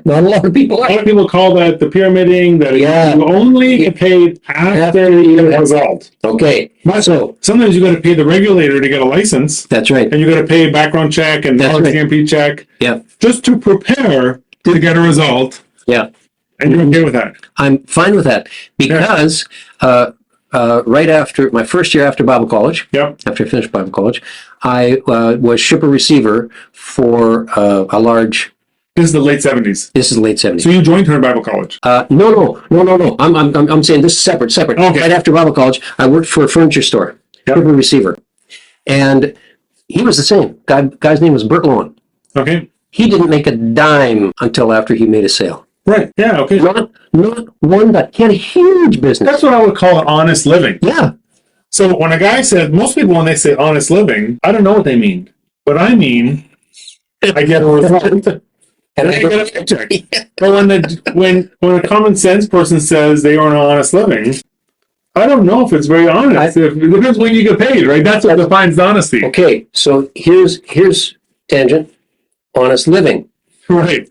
[SPEAKER 2] Not a lot of people
[SPEAKER 1] A
[SPEAKER 2] are.
[SPEAKER 1] lot of people call that the pyramiding, that you only get paid after you get the result.
[SPEAKER 2] Okay. So
[SPEAKER 1] Sometimes you got to pay the regulator to get a license,
[SPEAKER 2] that's right.
[SPEAKER 1] and you got to pay a background check and
[SPEAKER 2] That's right.
[SPEAKER 1] RCMP check
[SPEAKER 2] Yeah.
[SPEAKER 1] just to prepare to get a result.
[SPEAKER 2] Yeah.
[SPEAKER 1] And you're okay with that?
[SPEAKER 2] I'm fine with that because right after my first year after Bible college,
[SPEAKER 1] Yep.
[SPEAKER 2] after I finished Bible college, I was shipper receiver for a large.
[SPEAKER 1] This is the late 70s.
[SPEAKER 2] This is the late 70s.
[SPEAKER 1] So you joined her in Bible college?
[SPEAKER 2] No. I'm saying this is separate.
[SPEAKER 1] Okay.
[SPEAKER 2] Right after Bible college, I worked for a furniture store,
[SPEAKER 1] Yep.
[SPEAKER 2] shipper receiver, and he was the same. Guy's name was Bert Lowen.
[SPEAKER 1] Okay.
[SPEAKER 2] He didn't make a dime until after he made a sale.
[SPEAKER 1] Right. Yeah. Okay.
[SPEAKER 2] Not one that he had a huge business.
[SPEAKER 1] That's what I would call honest living.
[SPEAKER 2] Yeah.
[SPEAKER 1] So when a guy said, most people when they say honest living, I don't know what they mean. But I mean, I get a result.
[SPEAKER 2] And
[SPEAKER 1] I get a paycheck. But when a common sense person says they earn honest living, I don't know if it's very honest. It depends when you get paid, right? That's what defines honesty.
[SPEAKER 2] Okay, so here's tangent. Honest living.
[SPEAKER 1] Right.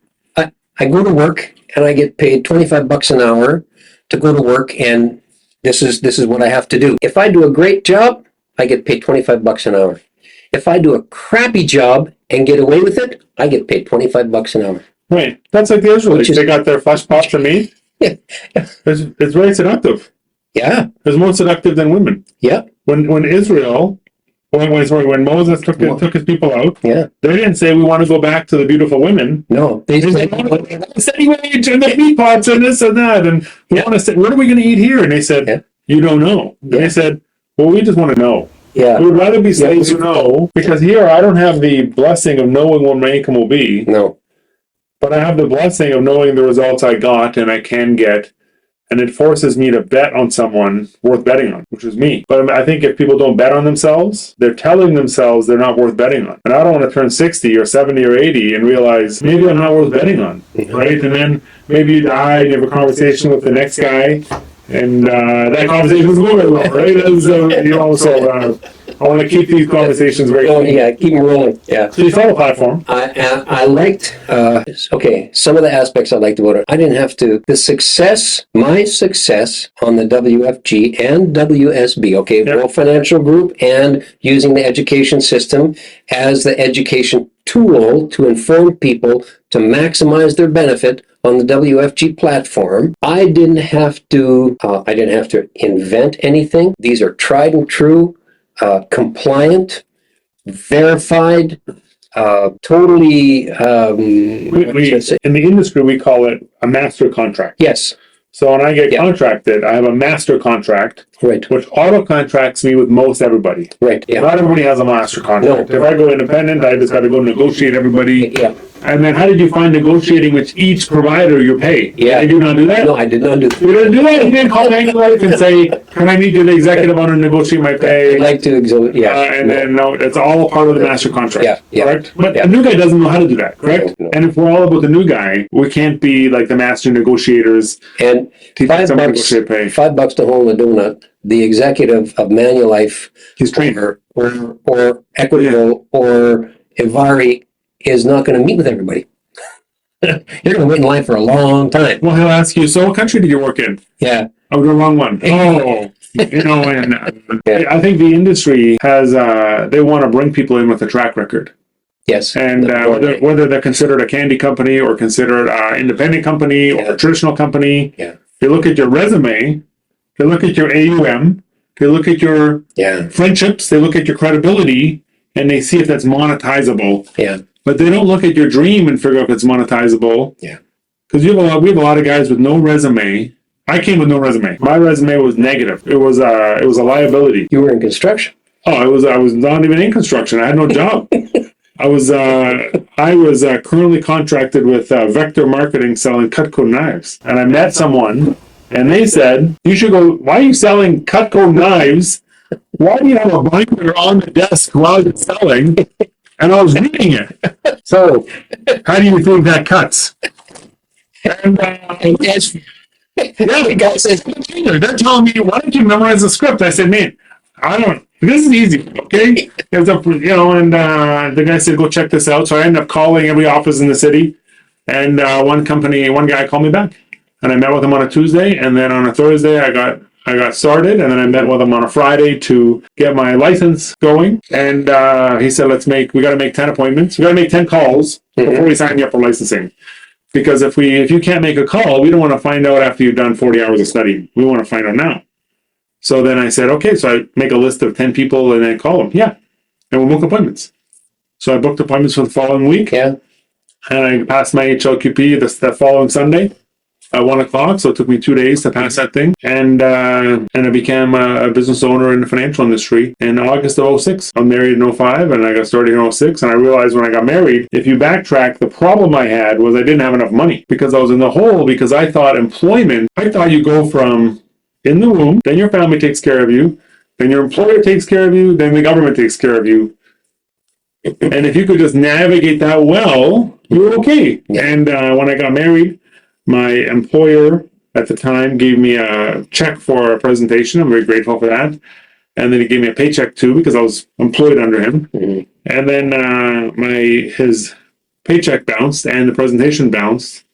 [SPEAKER 2] I go to work and I get paid $25 an hour to go to work, and this is what I have to do. If I do a great job, I get paid $25 an hour. If I do a crappy job and get away with it, I get paid $25 an hour.
[SPEAKER 1] Right. That's like the Israelites. They got their flesh pots of meat.
[SPEAKER 2] Yeah.
[SPEAKER 1] It's very seductive.
[SPEAKER 2] Yeah.
[SPEAKER 1] It's more seductive than women.
[SPEAKER 2] Yeah.
[SPEAKER 1] When Moses took his people out,
[SPEAKER 2] Yeah.
[SPEAKER 1] they didn't say we want to go back to the beautiful women.
[SPEAKER 2] No.
[SPEAKER 1] They said, anyway, turn the meat pots and this and that, and we want to say, what are we going to eat here? And they said, you don't know. And they said, well, we just want to know.
[SPEAKER 2] Yeah.
[SPEAKER 1] We would rather be slaves who know, because here I don't have the blessing of knowing what my income will be,
[SPEAKER 2] No.
[SPEAKER 1] but I have the blessing of knowing the results I got and I can get. And it forces me to bet on someone worth betting on, which is me. But I think if people don't bet on themselves, they're telling themselves they're not worth betting on. And I don't want to turn 60 or 70 or 80 and realize maybe I'm not worth betting on, right? And then maybe you die and you have a conversation with the next guy, and that conversation is going very well, right? So I want to keep these conversations very clean.
[SPEAKER 2] Yeah, keep them rolling. Yeah.
[SPEAKER 1] So you saw the platform.
[SPEAKER 2] I liked, some of the aspects I liked about it. I didn't have to, my success on the WFG and WSB, okay, World Financial Group, and using the education system as the education tool to inform people to maximize their benefit on the WFG platform. I didn't have to invent anything. These are tried and true, compliant, verified, totally.
[SPEAKER 1] In the industry, we call it a master contract.
[SPEAKER 2] Yes.
[SPEAKER 1] So when I get contracted, I have a master contract,
[SPEAKER 2] Right.
[SPEAKER 1] which auto contracts me with most everybody.
[SPEAKER 2] Right. Yeah.
[SPEAKER 1] Not everybody has a master contract.
[SPEAKER 2] No.
[SPEAKER 1] If I go independent, I just got to go negotiate everybody.
[SPEAKER 2] Yeah.
[SPEAKER 1] And then how did you find negotiating with each provider you pay?
[SPEAKER 2] Yeah.
[SPEAKER 1] Did you not do that?
[SPEAKER 2] No, I did not do that.
[SPEAKER 1] You didn't do that? You didn't call Manulife and say, can I meet you, the executive, on to negotiate my pay?
[SPEAKER 2] I'd like to
[SPEAKER 1] It's all a part of the master contract.
[SPEAKER 2] Yeah, yeah.
[SPEAKER 1] Correct? But a new guy doesn't know how to do that, correct?
[SPEAKER 2] No.
[SPEAKER 1] And if we're all about the new guy, we can't be like the master negotiators.
[SPEAKER 2] And
[SPEAKER 1] Teaching someone
[SPEAKER 2] $5
[SPEAKER 1] to pay.
[SPEAKER 2] $5 to hold a donut. The executive of Manulife,
[SPEAKER 1] He's trained.
[SPEAKER 2] or Equitable or Ivari is not going to meet with everybody. You're going to wait in line for a long time.
[SPEAKER 1] Well, he'll ask you, so what country did you work in?
[SPEAKER 2] Yeah.
[SPEAKER 1] Oh, the wrong one. Oh, And
[SPEAKER 2] Yeah.
[SPEAKER 1] I think the industry has, they want to bring people in with a track record.
[SPEAKER 2] Yes.
[SPEAKER 1] And whether they're considered a candy company or considered an independent company or a traditional company, they look at your resume, they look at your AUM, they look at your friendships, they look at your credibility, and they see if that's monetizable.
[SPEAKER 2] Yeah.
[SPEAKER 1] But they don't look at your dream and figure out if it's monetizable.
[SPEAKER 2] Yeah.
[SPEAKER 1] Because we have a lot of guys with no resume. I came with no resume. My resume was negative. It was a liability.
[SPEAKER 2] You were in construction.
[SPEAKER 1] Oh, I was not even in construction. I had no job. I was currently contracted with Vector Marketing selling Cutco knives, and I met someone, and they said, "You should go. Why are you selling Cutco knives? Why do you have a binder on the desk while you're selling?" And I was reading it. So, how do you think that cuts? And
[SPEAKER 2] Yes.
[SPEAKER 1] the guy says, "They're telling me, why don't you memorize the script?" I said, "Man, I don't. This is easy, okay?" And the guy said, "Go check this out." So I ended up calling every office in the city, and one guy called me back, and I met with him on a Tuesday, and then on a Thursday I got started, and then I met with him on a Friday to get my license going, and he said, we got to make 10 appointments, we got to make 10 calls before we sign you up for licensing. Because if you can't make a call, we don't want to find out after you've done 40 hours of studying. We want to find out now. So then I said, okay, so I make a list of 10 people and then call them. Yeah. And we'll book appointments. So I booked appointments for the following week.
[SPEAKER 2] Yeah.
[SPEAKER 1] And I passed my HLQP the following Sunday at 1 o'clock. So it took me 2 days to pass that thing. And I became a business owner in the financial industry in August of 06. I was married in 05 and I got started in 06. And I realized when I got married, if you backtrack, the problem I had was I didn't have enough money because I was in the hole because I thought you go from in the womb, then your family takes care of you, then your employer takes care of you, then the government takes care of you. And if you could just navigate that well, you're okay. Yeah. And when I got married, my employer at the time gave me a check for a presentation. I'm very grateful for that. And then he gave me a paycheck too because I was employed under him. Mm-hmm. And then his paycheck bounced and the presentation bounced.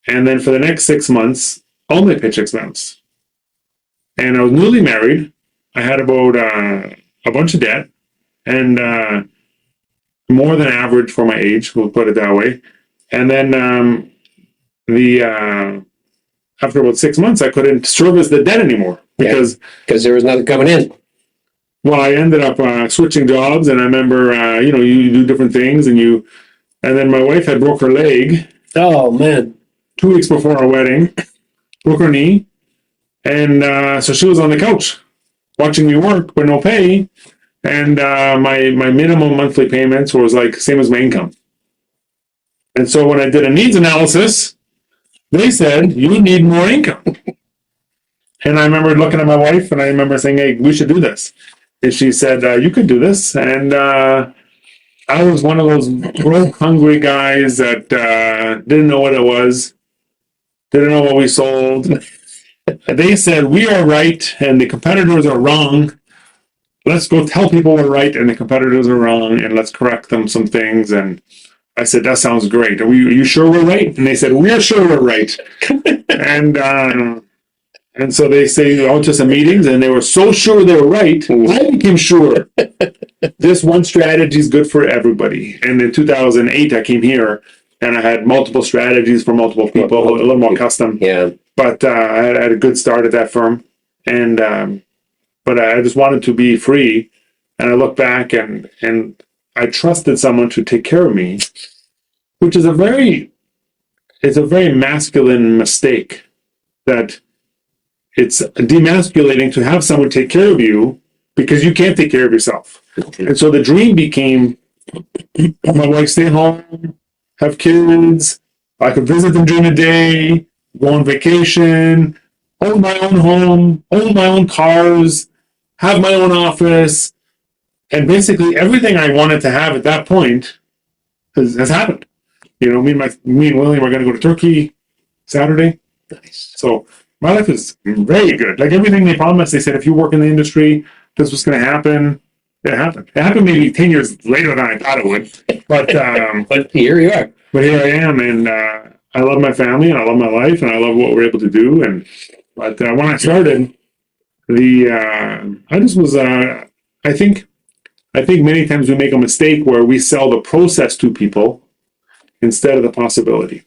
[SPEAKER 1] And then for the next 6 months, all my paychecks bounced. And I was newly married. I had about a bunch of debt and more than average for my age, we'll put it that way. And then after about 6 months, I couldn't service the debt anymore because
[SPEAKER 2] there was nothing coming in.
[SPEAKER 1] Well, I ended up switching jobs, and I remember, you do different things, and then my wife had broke her leg.
[SPEAKER 2] Oh man!
[SPEAKER 1] 2 weeks before our wedding, broke her knee, and so she was on the couch watching me work with no pay, and my minimum monthly payments was like same as my income. And so when I did a needs analysis, they said, you need more income. And I remember looking at my wife and I remember saying, hey, we should do this. And she said, you could do this. And I was one of those broke, hungry guys that didn't know what it was, didn't know what we sold. They said, we are right and the competitors are wrong. Let's go tell people we're right and the competitors are wrong and let's correct them some things. And I said, that sounds great. Are you sure we're right? And they said, we're sure we're right. And so they say out to some meetings, and they were so sure they were right, I became sure this one strategy is good for everybody. And in 2008, I came here, and I had multiple strategies for multiple people, a little more custom.
[SPEAKER 2] Yeah.
[SPEAKER 1] But I had a good start at that firm, and but I just wanted to be free. And I look back, and I trusted someone to take care of me, which is a very masculine mistake. That it's demasculating to have someone take care of you because you can't take care of yourself. And so the dream became, my wife stay home, have kids, I could visit them during the day, go on vacation, own my own home, own my own cars, have my own office, and basically everything I wanted to have at that point has happened. Me and William are going to go to Turkey Saturday.
[SPEAKER 2] Nice.
[SPEAKER 1] So my life is very good. Like everything they promised, they said if you work in the industry, this was going to happen. It happened. It happened maybe 10 years later than I thought it would. But
[SPEAKER 2] here you are.
[SPEAKER 1] But here I am, and I love my family, and I love my life, and I love what we're able to do. But when I started, I just was, I think many times we make a mistake where we sell the process to people instead of the possibility.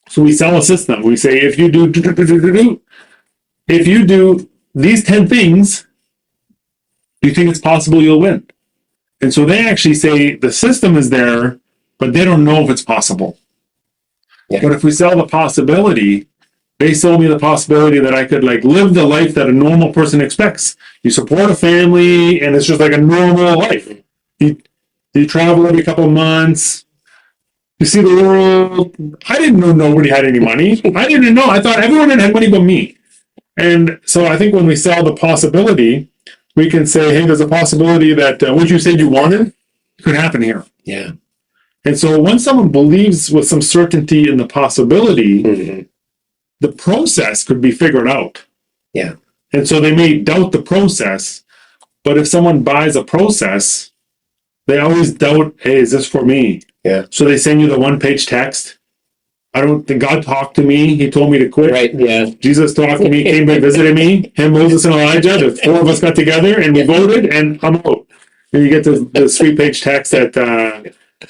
[SPEAKER 1] So we sell a system. We say, if you do these 10 things, do you think it's possible you'll win? And so they actually say the system is there, but they don't know if it's possible.
[SPEAKER 2] Yeah.
[SPEAKER 1] But if we sell the possibility, they sold me the possibility that I could like live the life that a normal person expects. You support a family, and it's just like a normal life. You travel every couple of months. You see the world. I didn't know nobody had any money. I didn't know. I thought everyone had money but me. And so I think when we sell the possibility, we can say, hey, there's a possibility that what you said you wanted could happen here.
[SPEAKER 2] Yeah.
[SPEAKER 1] And so when someone believes with some certainty in the possibility,
[SPEAKER 2] Mm-hmm.
[SPEAKER 1] the process could be figured out.
[SPEAKER 2] Yeah.
[SPEAKER 1] And so they may doubt the process, but if someone buys a process, they always doubt, hey, is this for me?
[SPEAKER 2] Yeah.
[SPEAKER 1] So they send you the one-page text. I don't think God talked to me. He told me to quit.
[SPEAKER 2] Right. Yeah.
[SPEAKER 1] Jesus talked to me, came and visited me. Him, Moses, and Elijah. The four of us got together and we voted, and I'm out. And you get the 3-page text that.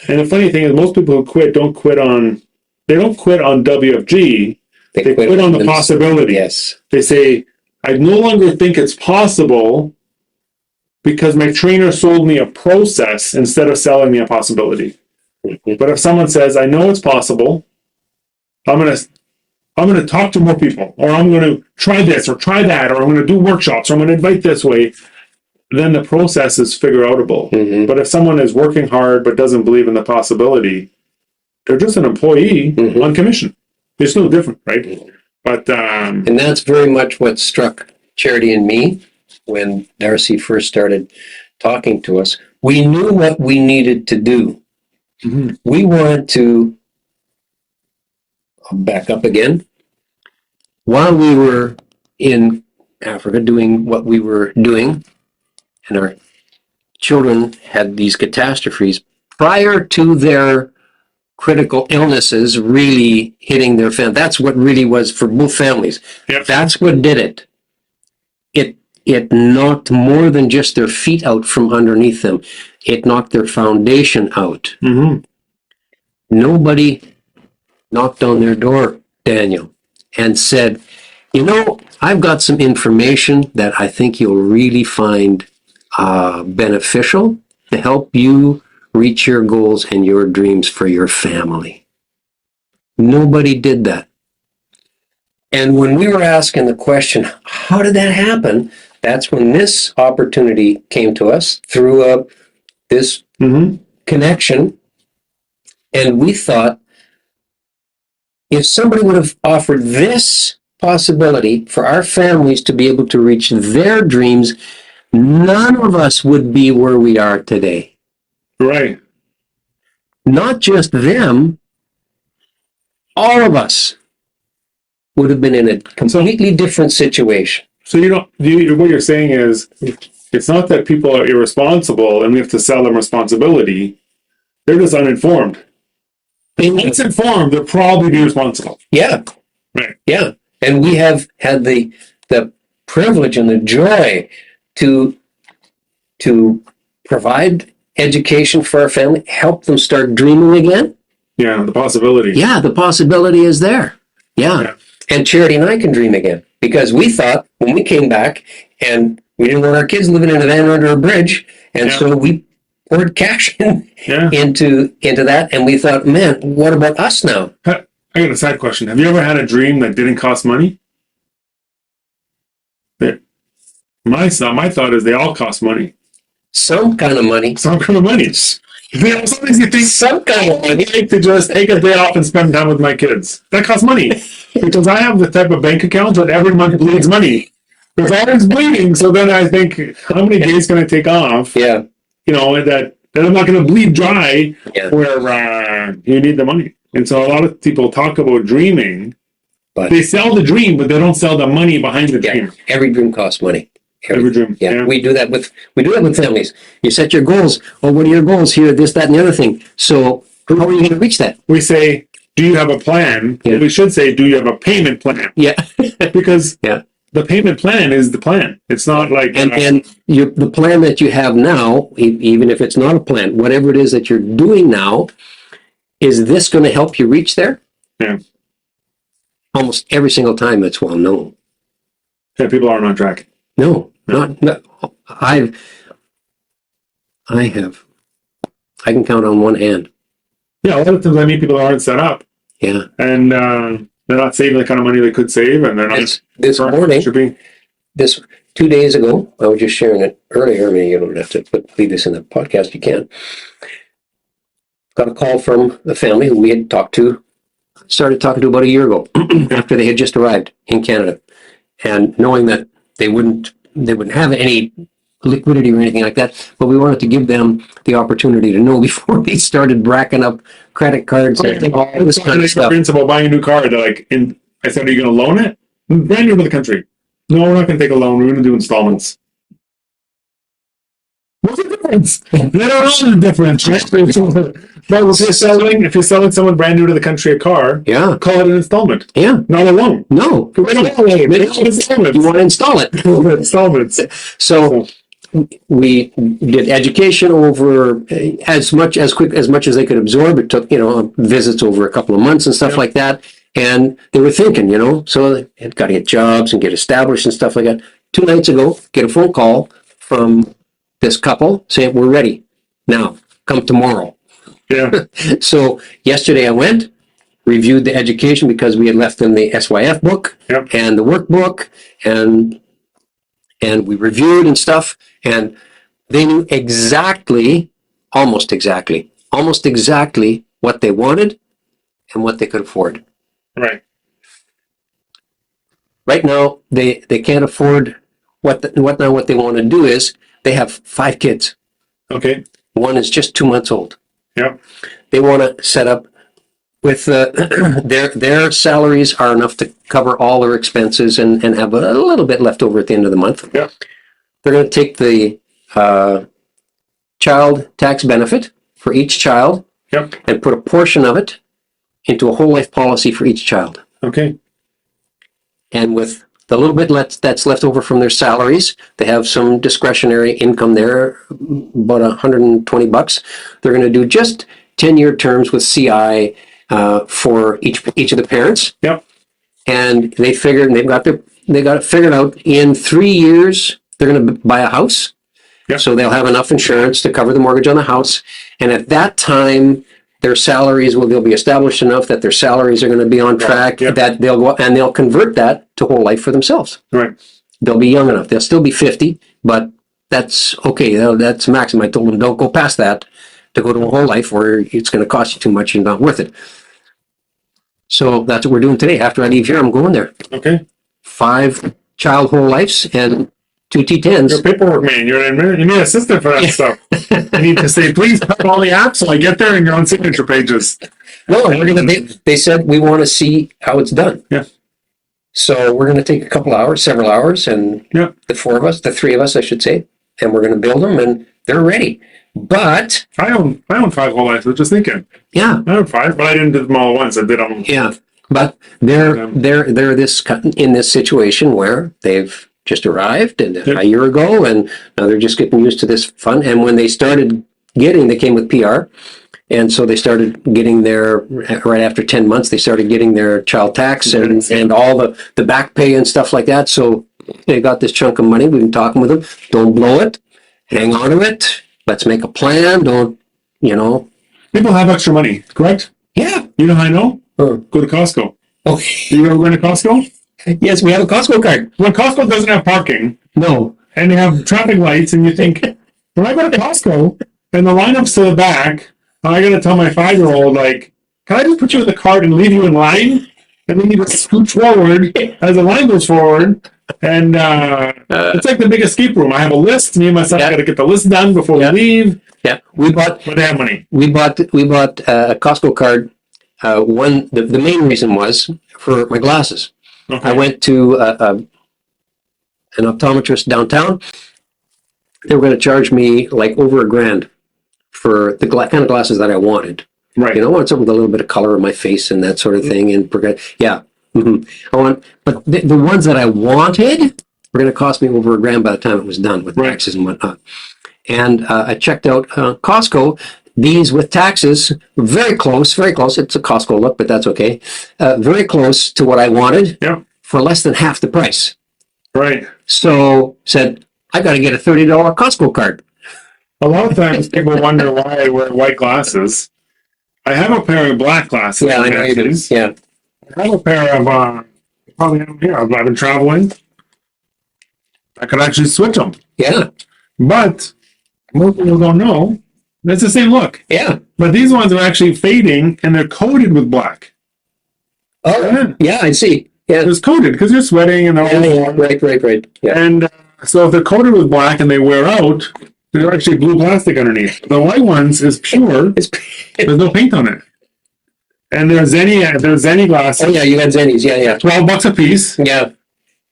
[SPEAKER 1] And the funny thing is, most people who quit don't quit on WFG. They quit on the possibility.
[SPEAKER 2] Yes.
[SPEAKER 1] They say, I no longer think it's possible because my trainer sold me a process instead of selling me a possibility.
[SPEAKER 2] Mm-hmm.
[SPEAKER 1] But if someone says, I know it's possible, I'm gonna talk to more people, or I'm gonna try this or try that, or I'm gonna do workshops, or I'm gonna invite this way, then the process is figure outable.
[SPEAKER 2] Mm-hmm.
[SPEAKER 1] But if someone is working hard but doesn't believe in the possibility, they're just an employee
[SPEAKER 2] Mm-hmm.
[SPEAKER 1] on commission. It's no different, right?
[SPEAKER 2] Mm-hmm.
[SPEAKER 1] But
[SPEAKER 2] And that's very much what struck Charity and me when Darcy first started talking to us. We knew what we needed to do.
[SPEAKER 1] mm-hmm.
[SPEAKER 2] We wanted to, I'll back up again. While we were in Africa doing what we were doing, and our children had these catastrophes, prior to their critical illnesses really hitting their family. That's what really was for both families.
[SPEAKER 1] Yep.
[SPEAKER 2] That's what did it. It knocked more than just their feet out from underneath them. It knocked their foundation out.
[SPEAKER 1] Mm-hmm.
[SPEAKER 2] Nobody knocked on their door, Daniel, and said, you know, I've got some information that I think you'll really find beneficial to help you reach your goals and your dreams for your family. Nobody did that. And when we were asking the question, how did that happen? That's when this opportunity came to us through this
[SPEAKER 1] Mm-hmm.
[SPEAKER 2] connection. And we thought, if somebody would have offered this possibility for our families to be able to reach their dreams, none of us would be where we are today.
[SPEAKER 1] Right.
[SPEAKER 2] Not just them, all of us would have been in a completely different situation.
[SPEAKER 1] So what you're saying is, it's not that people are irresponsible and we have to sell them responsibility. They're just uninformed. Once informed, they'll probably be responsible.
[SPEAKER 2] Yeah.
[SPEAKER 1] Right.
[SPEAKER 2] Yeah. And we have had the privilege and the joy to provide education for our family, help them start dreaming again.
[SPEAKER 1] Yeah, the possibility.
[SPEAKER 2] Yeah, the possibility is there. Yeah. And Charity and I can dream again, because we thought when we came back and we didn't want our kids living in a van under a bridge, and so we poured cash into that, and we thought, man, what about us now?
[SPEAKER 1] I got a side question. Have you ever had a dream that didn't cost money? My thought is they all cost money.
[SPEAKER 2] Some kind of money.
[SPEAKER 1] Some kind of money. Sometimes you think
[SPEAKER 2] Some kind of money.
[SPEAKER 1] I'd like to just take a day off and spend time with my kids. That costs money. Because I have the type of bank account that every month bleeds money. There's always bleeding. So then I think, how many days can I take off?
[SPEAKER 2] Yeah.
[SPEAKER 1] You know, that I'm not going to bleed dry
[SPEAKER 2] Yeah.
[SPEAKER 1] where you need the money. And so a lot of people talk about dreaming,
[SPEAKER 2] But
[SPEAKER 1] they sell the dream, but they don't sell the money behind the dream.
[SPEAKER 2] every dream costs money.
[SPEAKER 1] Every dream.
[SPEAKER 2] Yeah, we do that with families. You set your goals. Oh, what are your goals here? This, that, and the other thing. So how are you going to reach that?
[SPEAKER 1] We say, do you have a plan?
[SPEAKER 2] Yeah.
[SPEAKER 1] We should say, do you have a payment plan?
[SPEAKER 2] Yeah.
[SPEAKER 1] Because the payment plan is the plan. It's not like
[SPEAKER 2] The plan that you have now, even if it's not a plan, whatever it is that you're doing now, is this going to help you reach there?
[SPEAKER 1] Yeah.
[SPEAKER 2] Almost every single time it's well known.
[SPEAKER 1] Yeah, people aren't on track.
[SPEAKER 2] No, not I can count on one hand.
[SPEAKER 1] Yeah, a lot of times I meet people that aren't set up.
[SPEAKER 2] Yeah.
[SPEAKER 1] And they're not saving the kind of money they could save, and they're not.
[SPEAKER 2] This morning, 2 days ago, I was just sharing it earlier. I mean, you don't have to leave this in the podcast. You can. Got a call from a family who we had started talking to about a year ago, after they had just arrived in Canada, and knowing that they wouldn't have any liquidity or anything like that, but we wanted to give them the opportunity to know before they started racking up credit cards and all this kind of stuff.
[SPEAKER 1] About buying a new car, they're like, I said, are you going to loan it? Brand new to the country. No, we're not going to take a loan. We're going to do installments. What's the difference? They don't know the difference, right? But if you're selling someone brand new to the country a car,
[SPEAKER 2] Yeah.
[SPEAKER 1] call it an installment.
[SPEAKER 2] Yeah.
[SPEAKER 1] Not a loan.
[SPEAKER 2] No.
[SPEAKER 1] You
[SPEAKER 2] want to install it.
[SPEAKER 1] Installments.
[SPEAKER 2] So we did education over as much as they could absorb. It took, visits over a couple of months and stuff like that. And they were thinking, so they had got to get jobs and get established and stuff like that. 2 nights ago, get a phone call from this couple saying, we're ready now, come tomorrow.
[SPEAKER 1] Yeah.
[SPEAKER 2] So yesterday I went, reviewed the education because we had left them the SYF book and the workbook, and we reviewed and stuff, and they knew almost exactly what they wanted and what they could afford.
[SPEAKER 1] Right.
[SPEAKER 2] Right now, they can't afford what they want to do is they have 5 kids.
[SPEAKER 1] Okay.
[SPEAKER 2] One is just 2 months old.
[SPEAKER 1] Yep.
[SPEAKER 2] They want to set up with their salaries are enough to cover all their expenses and have a little bit left over at the end of the month.
[SPEAKER 1] Yep.
[SPEAKER 2] They're going to take the child tax benefit for each child and put a portion of it into a whole life policy for each child.
[SPEAKER 1] Okay.
[SPEAKER 2] And with the little bit that's left over from their salaries, they have some discretionary income there, about $120. They're going to do just 10-year terms with CI for each of the parents.
[SPEAKER 1] Yep.
[SPEAKER 2] And they got it figured out. In 3 years, they're going to buy a house.
[SPEAKER 1] Yep.
[SPEAKER 2] So they'll have enough insurance to cover the mortgage on the house. And at that time, their salaries they'll be established enough that their salaries are going to be on track, that they'll convert that to whole life for themselves.
[SPEAKER 1] Right.
[SPEAKER 2] They'll be young enough. They'll still be 50, but that's okay. That's maximum. I told them don't go past that to go to a whole life, or it's going to cost you too much and not worth it. So that's what we're doing today. After I leave here, I'm going there.
[SPEAKER 1] Okay.
[SPEAKER 2] 5 child whole lives and 2 T10s.
[SPEAKER 1] You're a paperwork man. You need an assistant for that stuff. You need to say, please cut all the apps so I get there in your own signature pages.
[SPEAKER 2] No, they said we want to see how it's done.
[SPEAKER 1] Yeah.
[SPEAKER 2] So we're going to take several hours, and the 3 of us, I should say, and we're going to build them, and they're ready. But
[SPEAKER 1] I own 5 whole lives. I was just thinking.
[SPEAKER 2] Yeah.
[SPEAKER 1] I own 5, but I didn't do them all at once. I did them.
[SPEAKER 2] Yeah. But they're in this situation where they've just arrived a year ago, and now they're just getting used to this fun. And when they started they came with PR, and so they started getting right after 10 months, they started getting their child tax and all the back pay and stuff like that. So they got this chunk of money. We've been talking with them. Don't blow it. Hang on to it. Let's make a plan. Don't.
[SPEAKER 1] People have extra money, correct?
[SPEAKER 2] Yeah.
[SPEAKER 1] You know how I know? Go to Costco.
[SPEAKER 2] Okay.
[SPEAKER 1] You ever been to Costco?
[SPEAKER 2] Yes, we have a Costco card.
[SPEAKER 1] When Costco doesn't have parking,
[SPEAKER 2] no,
[SPEAKER 1] and they have traffic lights, and you think, when I go to Costco and the lineup's to the back, I got to tell my 5-year-old, like, can I just put you in the cart and leave you in line? And then you just scoot forward as the line goes forward. And it's like the big escape room. I have a list. Me and my son got to get the list done before we leave.
[SPEAKER 2] Yeah,
[SPEAKER 1] but they have money.
[SPEAKER 2] We bought a Costco card. The main reason was for my glasses. Okay. I went to an optometrist downtown. They were going to charge me like over $1,000 for the kind of glasses that I wanted. Right. I wanted something with a little bit of color in my face and that sort of thing. And But the ones that I wanted were going to cost me over $1,000 by the time it was done with taxes and whatnot. And I checked out Costco. These with taxes, very close. It's a Costco look, but that's okay. Very close to what I wanted for less than half the price.
[SPEAKER 1] Right.
[SPEAKER 2] So said, I got to get a $30 Costco card.
[SPEAKER 1] A lot of times people wonder why I wear white glasses. I have a pair of black glasses.
[SPEAKER 2] Yeah, I know you do. Yeah.
[SPEAKER 1] I have a pair of, probably have them here. I've been traveling. I could actually switch them.
[SPEAKER 2] Yeah.
[SPEAKER 1] But most people don't know. It's the same look.
[SPEAKER 2] Yeah.
[SPEAKER 1] But these ones are actually fading and they're coated with black.
[SPEAKER 2] Oh, yeah, I see. Yeah.
[SPEAKER 1] It's coated because you're sweating and all.
[SPEAKER 2] Right. Yeah.
[SPEAKER 1] And so if they're coated with black and they wear out, they're actually blue plastic underneath. The white ones is pure. There's no paint on it. And there's Zenny glasses.
[SPEAKER 2] Oh yeah, you got Zennies. Yeah.
[SPEAKER 1] $12 a piece.
[SPEAKER 2] Yeah.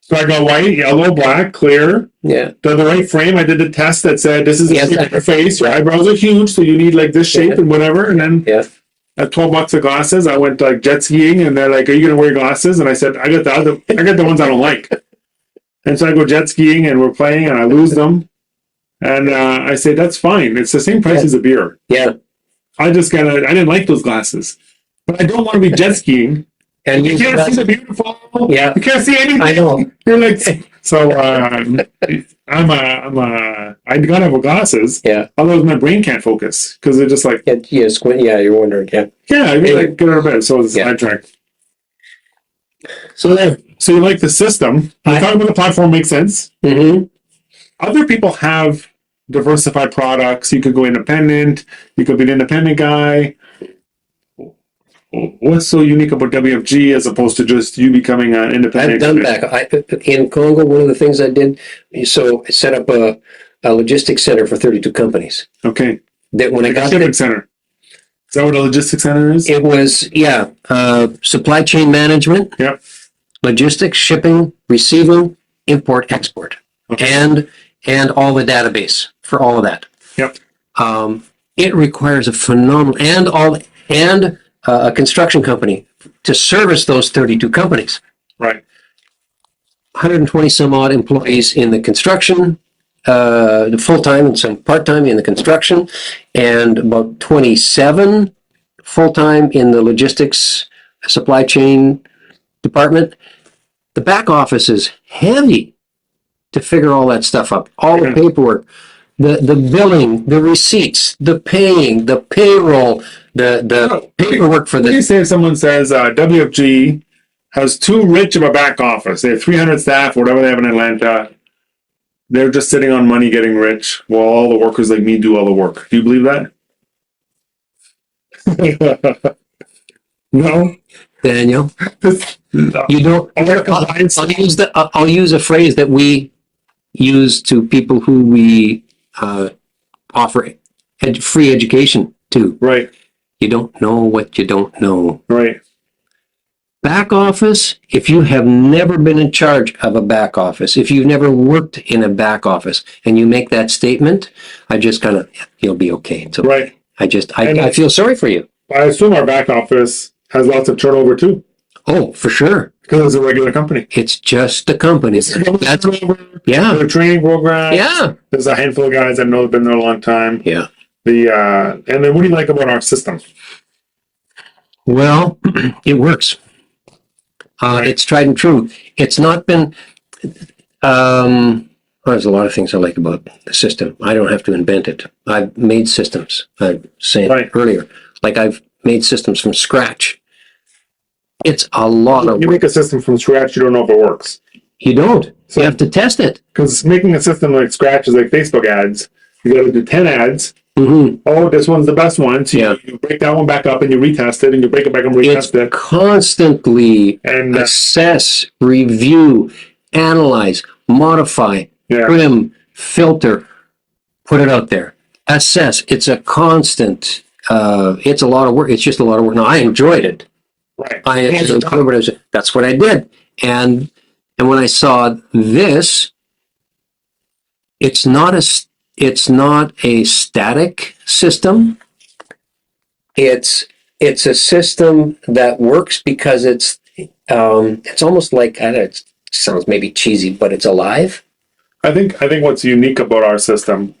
[SPEAKER 1] So I got white, yellow, black, clear.
[SPEAKER 2] Yeah.
[SPEAKER 1] They're the right frame. I did the test that said this is the shape of your face. Your eyebrows are huge, so you need like this shape and whatever. And then at $12 of glasses, I went like jet skiing, and they're like, "Are you gonna wear glasses?" And I said, "I got the ones I don't like." And so I go jet skiing, and we're playing, and I lose them. And I say, "That's fine. It's the same price as a beer."
[SPEAKER 2] Yeah.
[SPEAKER 1] I didn't like those glasses, but I don't want to be jet skiing. And you can't see the beautiful.
[SPEAKER 2] Yeah.
[SPEAKER 1] You can't see anything.
[SPEAKER 2] I know.
[SPEAKER 1] You're like, so I gotta have glasses.
[SPEAKER 2] Yeah.
[SPEAKER 1] Otherwise my brain can't focus because they're just like.
[SPEAKER 2] Yeah, squint. Yeah, you're wondering. Yeah.
[SPEAKER 1] Yeah, I mean, like, get out of bed. So it's sidetracked. So you like the system. You talk about the platform makes sense.
[SPEAKER 2] Mm-hmm.
[SPEAKER 1] Other people have diversified products. You could go independent. You could be an independent guy. What's so unique about WFG as opposed to just you becoming an independent?
[SPEAKER 2] I've done back. In Congo, one of the things I did, so I set up a logistics center for 32 companies.
[SPEAKER 1] Okay.
[SPEAKER 2] That when I got
[SPEAKER 1] shipping center. Is that what a logistics center is?
[SPEAKER 2] It was, supply chain management.
[SPEAKER 1] Yep.
[SPEAKER 2] Logistics, shipping, receiving, import, export. Okay. And all the database for all of that.
[SPEAKER 1] Yep.
[SPEAKER 2] It requires a phenomenal and a construction company to service those 32 companies.
[SPEAKER 1] Right.
[SPEAKER 2] 120 some odd employees in the construction, the full-time and some part-time in the construction, and about 27 full-time in the logistics supply chain department. The back office is heavy to figure all that stuff up, all the paperwork, the billing, the receipts, the paying, the payroll, the paperwork for
[SPEAKER 1] the. What do you say if someone says WFG has too rich of a back office? They have 300 staff, whatever they have in Atlanta. They're just sitting on money getting rich while all the workers like me do all the work. Do you believe that? No?
[SPEAKER 2] Daniel? You don't. I'll use a phrase that we use to people who we offer free education to.
[SPEAKER 1] Right.
[SPEAKER 2] You don't know what you don't know.
[SPEAKER 1] Right.
[SPEAKER 2] Back office, if you have never been in charge of a back office, if you've never worked in a back office, and you make that statement, I just kind of, you'll be okay. It's okay.
[SPEAKER 1] Right.
[SPEAKER 2] I feel sorry for you.
[SPEAKER 1] I assume our back office has lots of turnover too.
[SPEAKER 2] Oh, for sure.
[SPEAKER 1] Because it's a regular company.
[SPEAKER 2] It's just a company.
[SPEAKER 1] That's turnover.
[SPEAKER 2] Yeah.
[SPEAKER 1] The training program.
[SPEAKER 2] Yeah.
[SPEAKER 1] There's a handful of guys I know have been there a long time.
[SPEAKER 2] Yeah.
[SPEAKER 1] And then what do you like about our system?
[SPEAKER 2] Well, it works. It's tried and true. It's not been. There's a lot of things I like about the system. I don't have to invent it. I've made systems. I said earlier, like I've made systems from scratch. It's a lot of.
[SPEAKER 1] You make a system from scratch. You don't know if it works.
[SPEAKER 2] You don't. So you have to test it.
[SPEAKER 1] Because making a system like scratch is like Facebook ads. You got to do 10 ads.
[SPEAKER 2] Mm-hmm.
[SPEAKER 1] Oh, this one's the best one. So you break that one back up and you retest it, and you break it back and retest it.
[SPEAKER 2] Constantly and assess, review, analyze, modify, trim, filter, put it out there. Assess. It's a constant. It's a lot of work. It's just a lot of work. Now I enjoyed it.
[SPEAKER 1] Right.
[SPEAKER 2] That's what I did, and when I saw this, it's not a static system. It's a system that works because It's almost like, I don't know, it sounds maybe cheesy, but it's alive.
[SPEAKER 1] I think what's unique about our system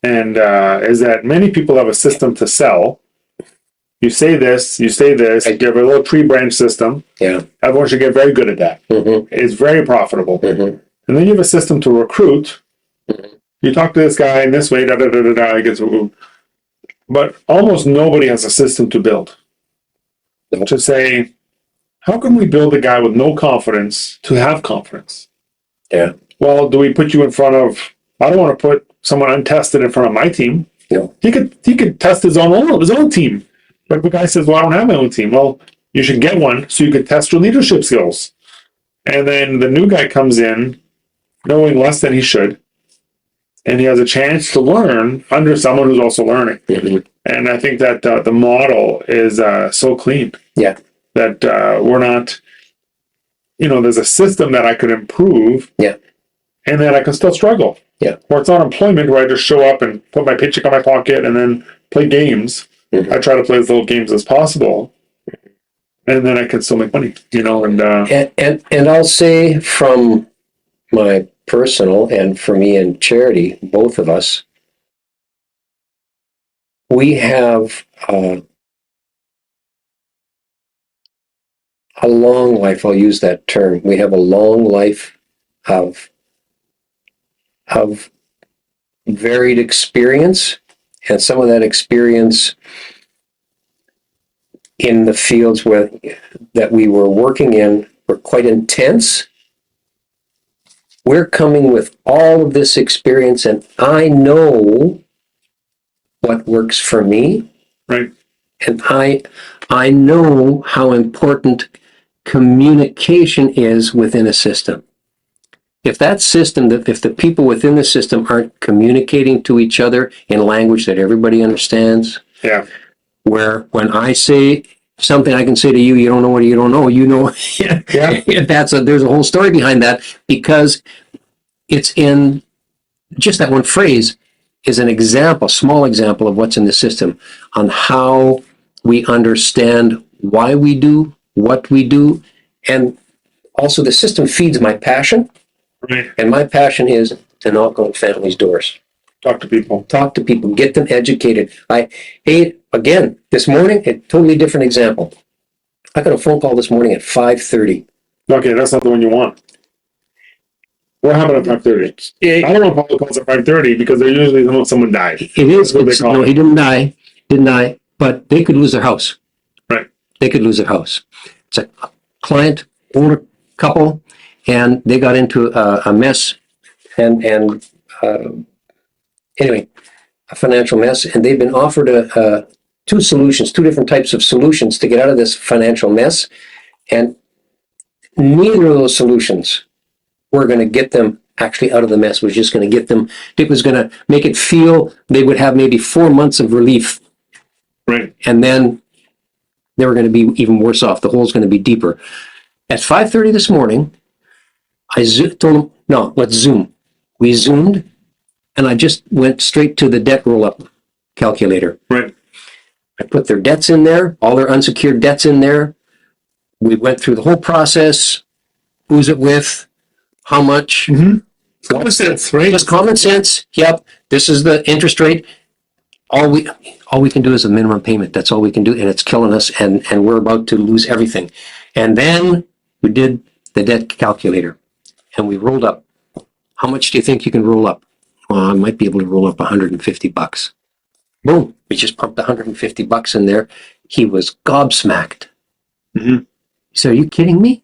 [SPEAKER 1] and is that many people have a system to sell. You say this, you
[SPEAKER 2] Right.
[SPEAKER 1] you have a little tree branch system.
[SPEAKER 2] Yeah.
[SPEAKER 1] Everyone should get very good at that. It's very profitable. And then you have a system to recruit. You talk to this guy in this way, da da da da da. He gets, but almost nobody has a system to build.
[SPEAKER 2] Nope.
[SPEAKER 1] To say, how can we build a guy with no confidence to have confidence?
[SPEAKER 2] Yeah.
[SPEAKER 1] Well, do we put you in front of? I don't want to put someone untested in front of my team.
[SPEAKER 2] No.
[SPEAKER 1] He could test his own team. But if the guy says, "Well, I don't have my own team," well, you should get one so you could test your leadership skills. And then the new guy comes in knowing less than he should, and he has a chance to learn under someone who's also learning. And I think that the model is so clean.
[SPEAKER 2] Yeah.
[SPEAKER 1] That we're not, there's a system that I could improve.
[SPEAKER 2] Yeah.
[SPEAKER 1] And then I can still struggle.
[SPEAKER 2] Yeah.
[SPEAKER 1] Or it's not employment where I just show up and put my paycheck in my pocket and then play games. I try to play as little games as possible. And then I can still make money,
[SPEAKER 2] And I'll say from my personal and for me and Charity, both of us, we have a long life. I'll use that term. We have a long life of varied experience, and some of that experience in the fields that we were working in were quite intense. We're coming with all of this experience, and I know what works for me.
[SPEAKER 1] Right.
[SPEAKER 2] And I know how important communication is within a system. If if the people within the system aren't communicating to each other in language that everybody understands,
[SPEAKER 1] Yeah.
[SPEAKER 2] where when I say something I can say to you, you don't know what you don't know,
[SPEAKER 1] Yeah.
[SPEAKER 2] there's a whole story behind that, because it's in just that one phrase is an example, small example of what's in the system on how we understand why we do what we do. And also the system feeds my passion.
[SPEAKER 1] Right.
[SPEAKER 2] And my passion is to knock on families' doors.
[SPEAKER 1] Talk to people.
[SPEAKER 2] Talk to people, get them educated. Again, this morning, a totally different example. I got a phone call this morning at 5:30.
[SPEAKER 1] Okay, that's not the one you want. What happened at 5:30? I don't want phone calls at 5:30 because they're usually when someone died.
[SPEAKER 2] It is.
[SPEAKER 1] That's what they call
[SPEAKER 2] No,
[SPEAKER 1] it.
[SPEAKER 2] he didn't die, but they could lose their house.
[SPEAKER 1] Right.
[SPEAKER 2] They could lose their house. It's a client, older couple, and they got into a mess, and anyway, a financial mess, and they've been offered two different types of solutions to get out of this financial mess, and neither of those solutions were going to get them actually out of the mess. Was just going to get them. It was going to make it feel they would have maybe 4 months of relief.
[SPEAKER 1] Right.
[SPEAKER 2] And then they were going to be even worse off. The hole's going to be deeper. At 5:30 this morning, I told them, no, let's Zoom. We Zoomed, and I just went straight to the debt roll-up calculator.
[SPEAKER 1] Right.
[SPEAKER 2] I put their debts in there, all their unsecured debts in there. We went through the whole process. Who's it with? How much?
[SPEAKER 1] Common sense, right?
[SPEAKER 2] Just common sense. Yep. This is the interest rate. All we can do is a minimum payment. That's all we can do, and it's killing us, and we're about to lose everything. And then we did the debt calculator, and we rolled up. How much do you think you can roll up? Well, I might be able to roll up $150. Boom. We just pumped $150 in there. He was gobsmacked.
[SPEAKER 1] Mm-hmm.
[SPEAKER 2] He said, are you kidding me?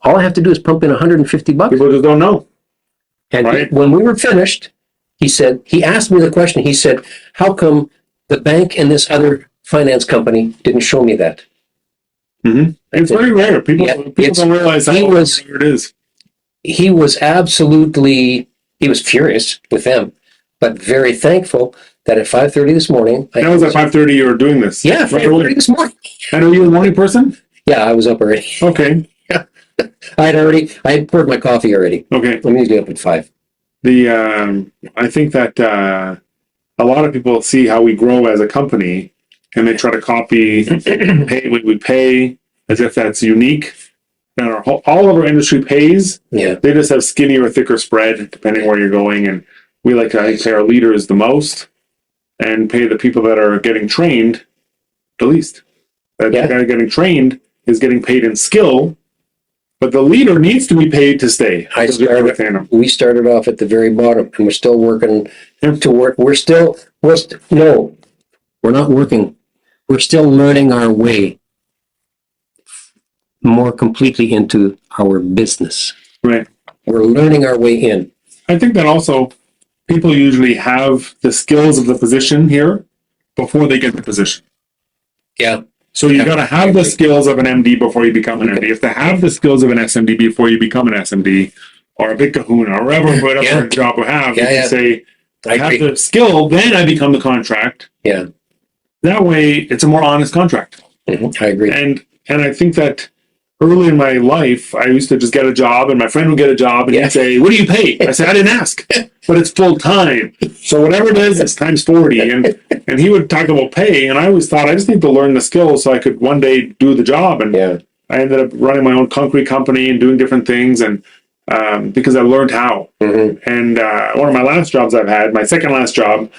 [SPEAKER 2] All I have to do is pump in $150.
[SPEAKER 1] People just don't know.
[SPEAKER 2] And
[SPEAKER 1] Right.
[SPEAKER 2] when we were finished, he asked me the question. He said, how come the bank and this other finance company didn't show me that?
[SPEAKER 1] Mm-hmm. It's very rare. People
[SPEAKER 2] Yeah,
[SPEAKER 1] don't realize how rare it is.
[SPEAKER 2] He was furious with them, but very thankful that at 5:30 this morning.
[SPEAKER 1] That was at 5:30 you were doing this.
[SPEAKER 2] Yeah, 5:30 this morning.
[SPEAKER 1] And are you a morning person?
[SPEAKER 2] Yeah, I was up already.
[SPEAKER 1] Okay.
[SPEAKER 2] I had poured my coffee already.
[SPEAKER 1] Okay.
[SPEAKER 2] I'm usually up at 5.
[SPEAKER 1] I think that a lot of people see how we grow as a company and they try to copy we pay as if that's unique. And all of our industry pays.
[SPEAKER 2] Yeah.
[SPEAKER 1] They just have skinnier or thicker spread depending where you're going. And we like to, I think, pay our leaders the most and pay the people that are getting trained the least. The guy getting trained is getting paid in skill, but the leader needs to be paid to stay.
[SPEAKER 2] We started off at the very bottom, and we're still working to work. We're not working. We're still learning our way more completely into our business.
[SPEAKER 1] Right.
[SPEAKER 2] We're learning our way in.
[SPEAKER 1] I think that also people usually have the skills of the position here before they get the position.
[SPEAKER 2] Yeah.
[SPEAKER 1] So you got to have the skills of an MD before you become an MD. You have to have the skills of an SMD before you become an SMD or a big kahuna or whatever job you have. You can say, I have the skill, then I become the contract.
[SPEAKER 2] Yeah.
[SPEAKER 1] That way, it's a more honest contract.
[SPEAKER 2] Mm-hmm. I agree.
[SPEAKER 1] And I think that early in my life, I used to just get a job, and my friend would get a job, and he'd say, "What do you pay?" I said, "I didn't ask, but it's full time. So whatever it is, it's times 40." And he would talk about pay, and I always thought I just need to learn the skills so I could one day do the job. And I ended up running my own concrete company and doing different things, and because I learned how. Mm-hmm. And one of my last jobs I've had, my second last job,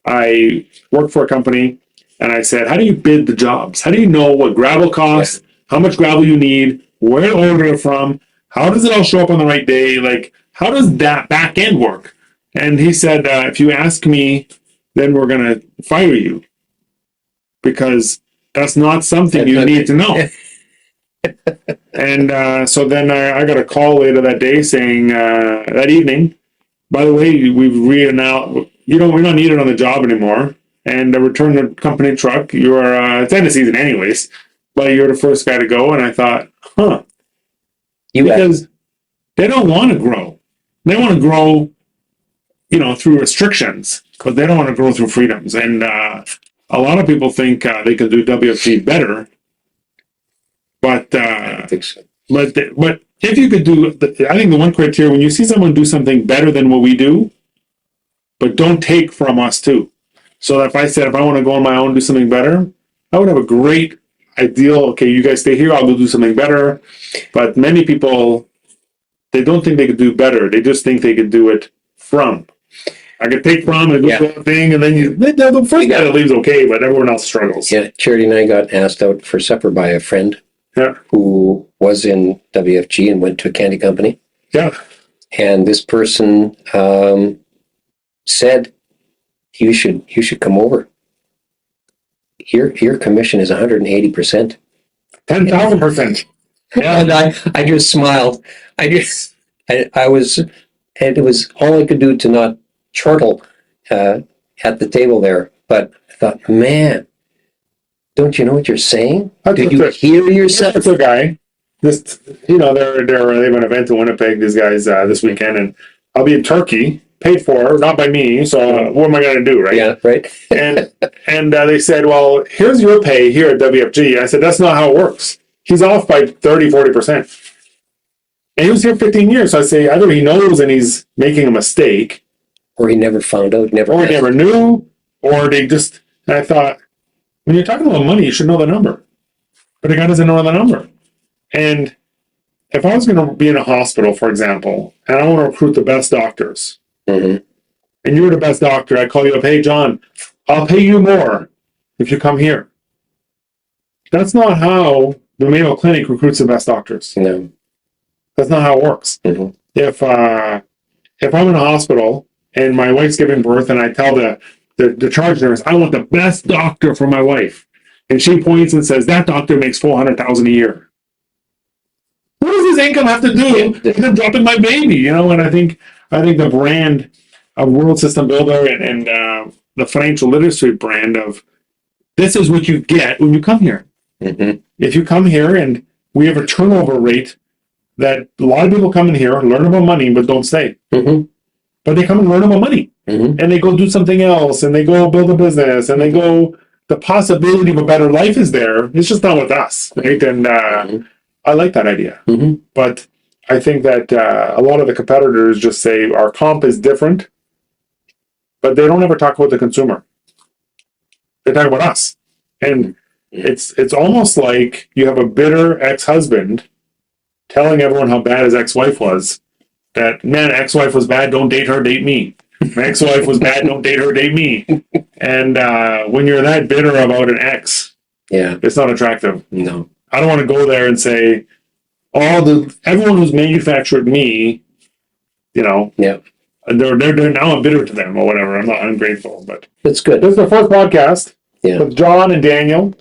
[SPEAKER 1] I worked for a company. And I said, how do you bid the jobs? How do you know what gravel costs, how much gravel you need, where to order it from, how does it all show up on the right day? Like, how does that back end work? And he said, if you ask me, then we're going to fire you because that's not something you need to know. And so then I got a call later that day saying, that evening, by the way, we're not needed on the job anymore. And return the company truck. It's end of season anyways, but you're the first guy to go. And I thought, because they don't want to grow. They want to grow, through restrictions, but they don't want to grow through freedoms. And a lot of people think they can do WFG better, but I don't think so. But if you could do, I think the one criteria when you see someone do something better than what we do, but don't take from us too. So if I said, if I want to go on my own, do something better, I would have a great ideal. Okay, you guys stay here. I'll go do something better. But many people, they don't think they could do better. They just think they could do it from. I could take from and do the thing, and then the first guy that leaves okay, but everyone else struggles.
[SPEAKER 2] Yeah, Charity and I got asked out for supper by a friend who was in WFG and went to a candy company.
[SPEAKER 1] Yeah.
[SPEAKER 2] And this person said, you should come over. Your commission is 180%.
[SPEAKER 1] 10,000%.
[SPEAKER 2] Yeah. And I just smiled. I was, and it was all I could do to not chortle at the table there. But I thought, man, don't you know what you're saying? Did you hear yourself?
[SPEAKER 1] That's a guy. They have an event in Winnipeg, these guys, this weekend, and I'll be in Turkey. Paid for, not by me, so what am I going to do, right?
[SPEAKER 2] Yeah, right.
[SPEAKER 1] and they said, well, here's your pay here at WFG. I said, that's not how it works. He's off by 30, 40%. And he was here 15 years, so I say, either he knows and he's making a mistake.
[SPEAKER 2] Or he never found out,
[SPEAKER 1] or he never knew, or they just, and I thought, when you're talking about money, you should know the number. But the guy doesn't know the number. And if I was going to be in a hospital, for example, and I want to recruit the best doctors, and you're the best doctor, I call you up, hey, John, I'll pay you more if you come here. That's not how the Mayo Clinic recruits the best doctors.
[SPEAKER 2] No.
[SPEAKER 1] That's not how it works. Mm-hmm. If I'm in a hospital and my wife's giving birth and I tell the charge nurse, I want the best doctor for my wife, and she points and says, that doctor makes $400,000 a year. What does his income have to do with him dropping my baby? And I think the brand of World System Builder and the financial literacy brand of this is what you get when you come here. Mm-hmm. If you come here, and we have a turnover rate that a lot of people come in here, learn about money, but don't stay. Mm-hmm. But they come and learn about money, and they go do something else, and they go build a business, and they go, the possibility of a better life is there. It's just not with us, right? And I like that idea. Mm-hmm. But I think that a lot of the competitors just say our comp is different, but they don't ever talk about the consumer. They talk about us. And It's almost like you have a bitter ex-husband telling everyone how bad his ex-wife was. That, man, ex-wife was bad, don't date her, date me. My ex-wife was bad, don't date her, date me. And when you're that bitter about an ex,
[SPEAKER 2] Yeah.
[SPEAKER 1] it's not attractive.
[SPEAKER 2] No.
[SPEAKER 1] I don't want to go there and say, everyone who's manufactured me,
[SPEAKER 2] Yeah.
[SPEAKER 1] they're now I'm bitter to them or whatever. I'm not ungrateful, but
[SPEAKER 2] That's good.
[SPEAKER 1] this is the first podcast
[SPEAKER 2] Yeah.
[SPEAKER 1] with John and Daniel.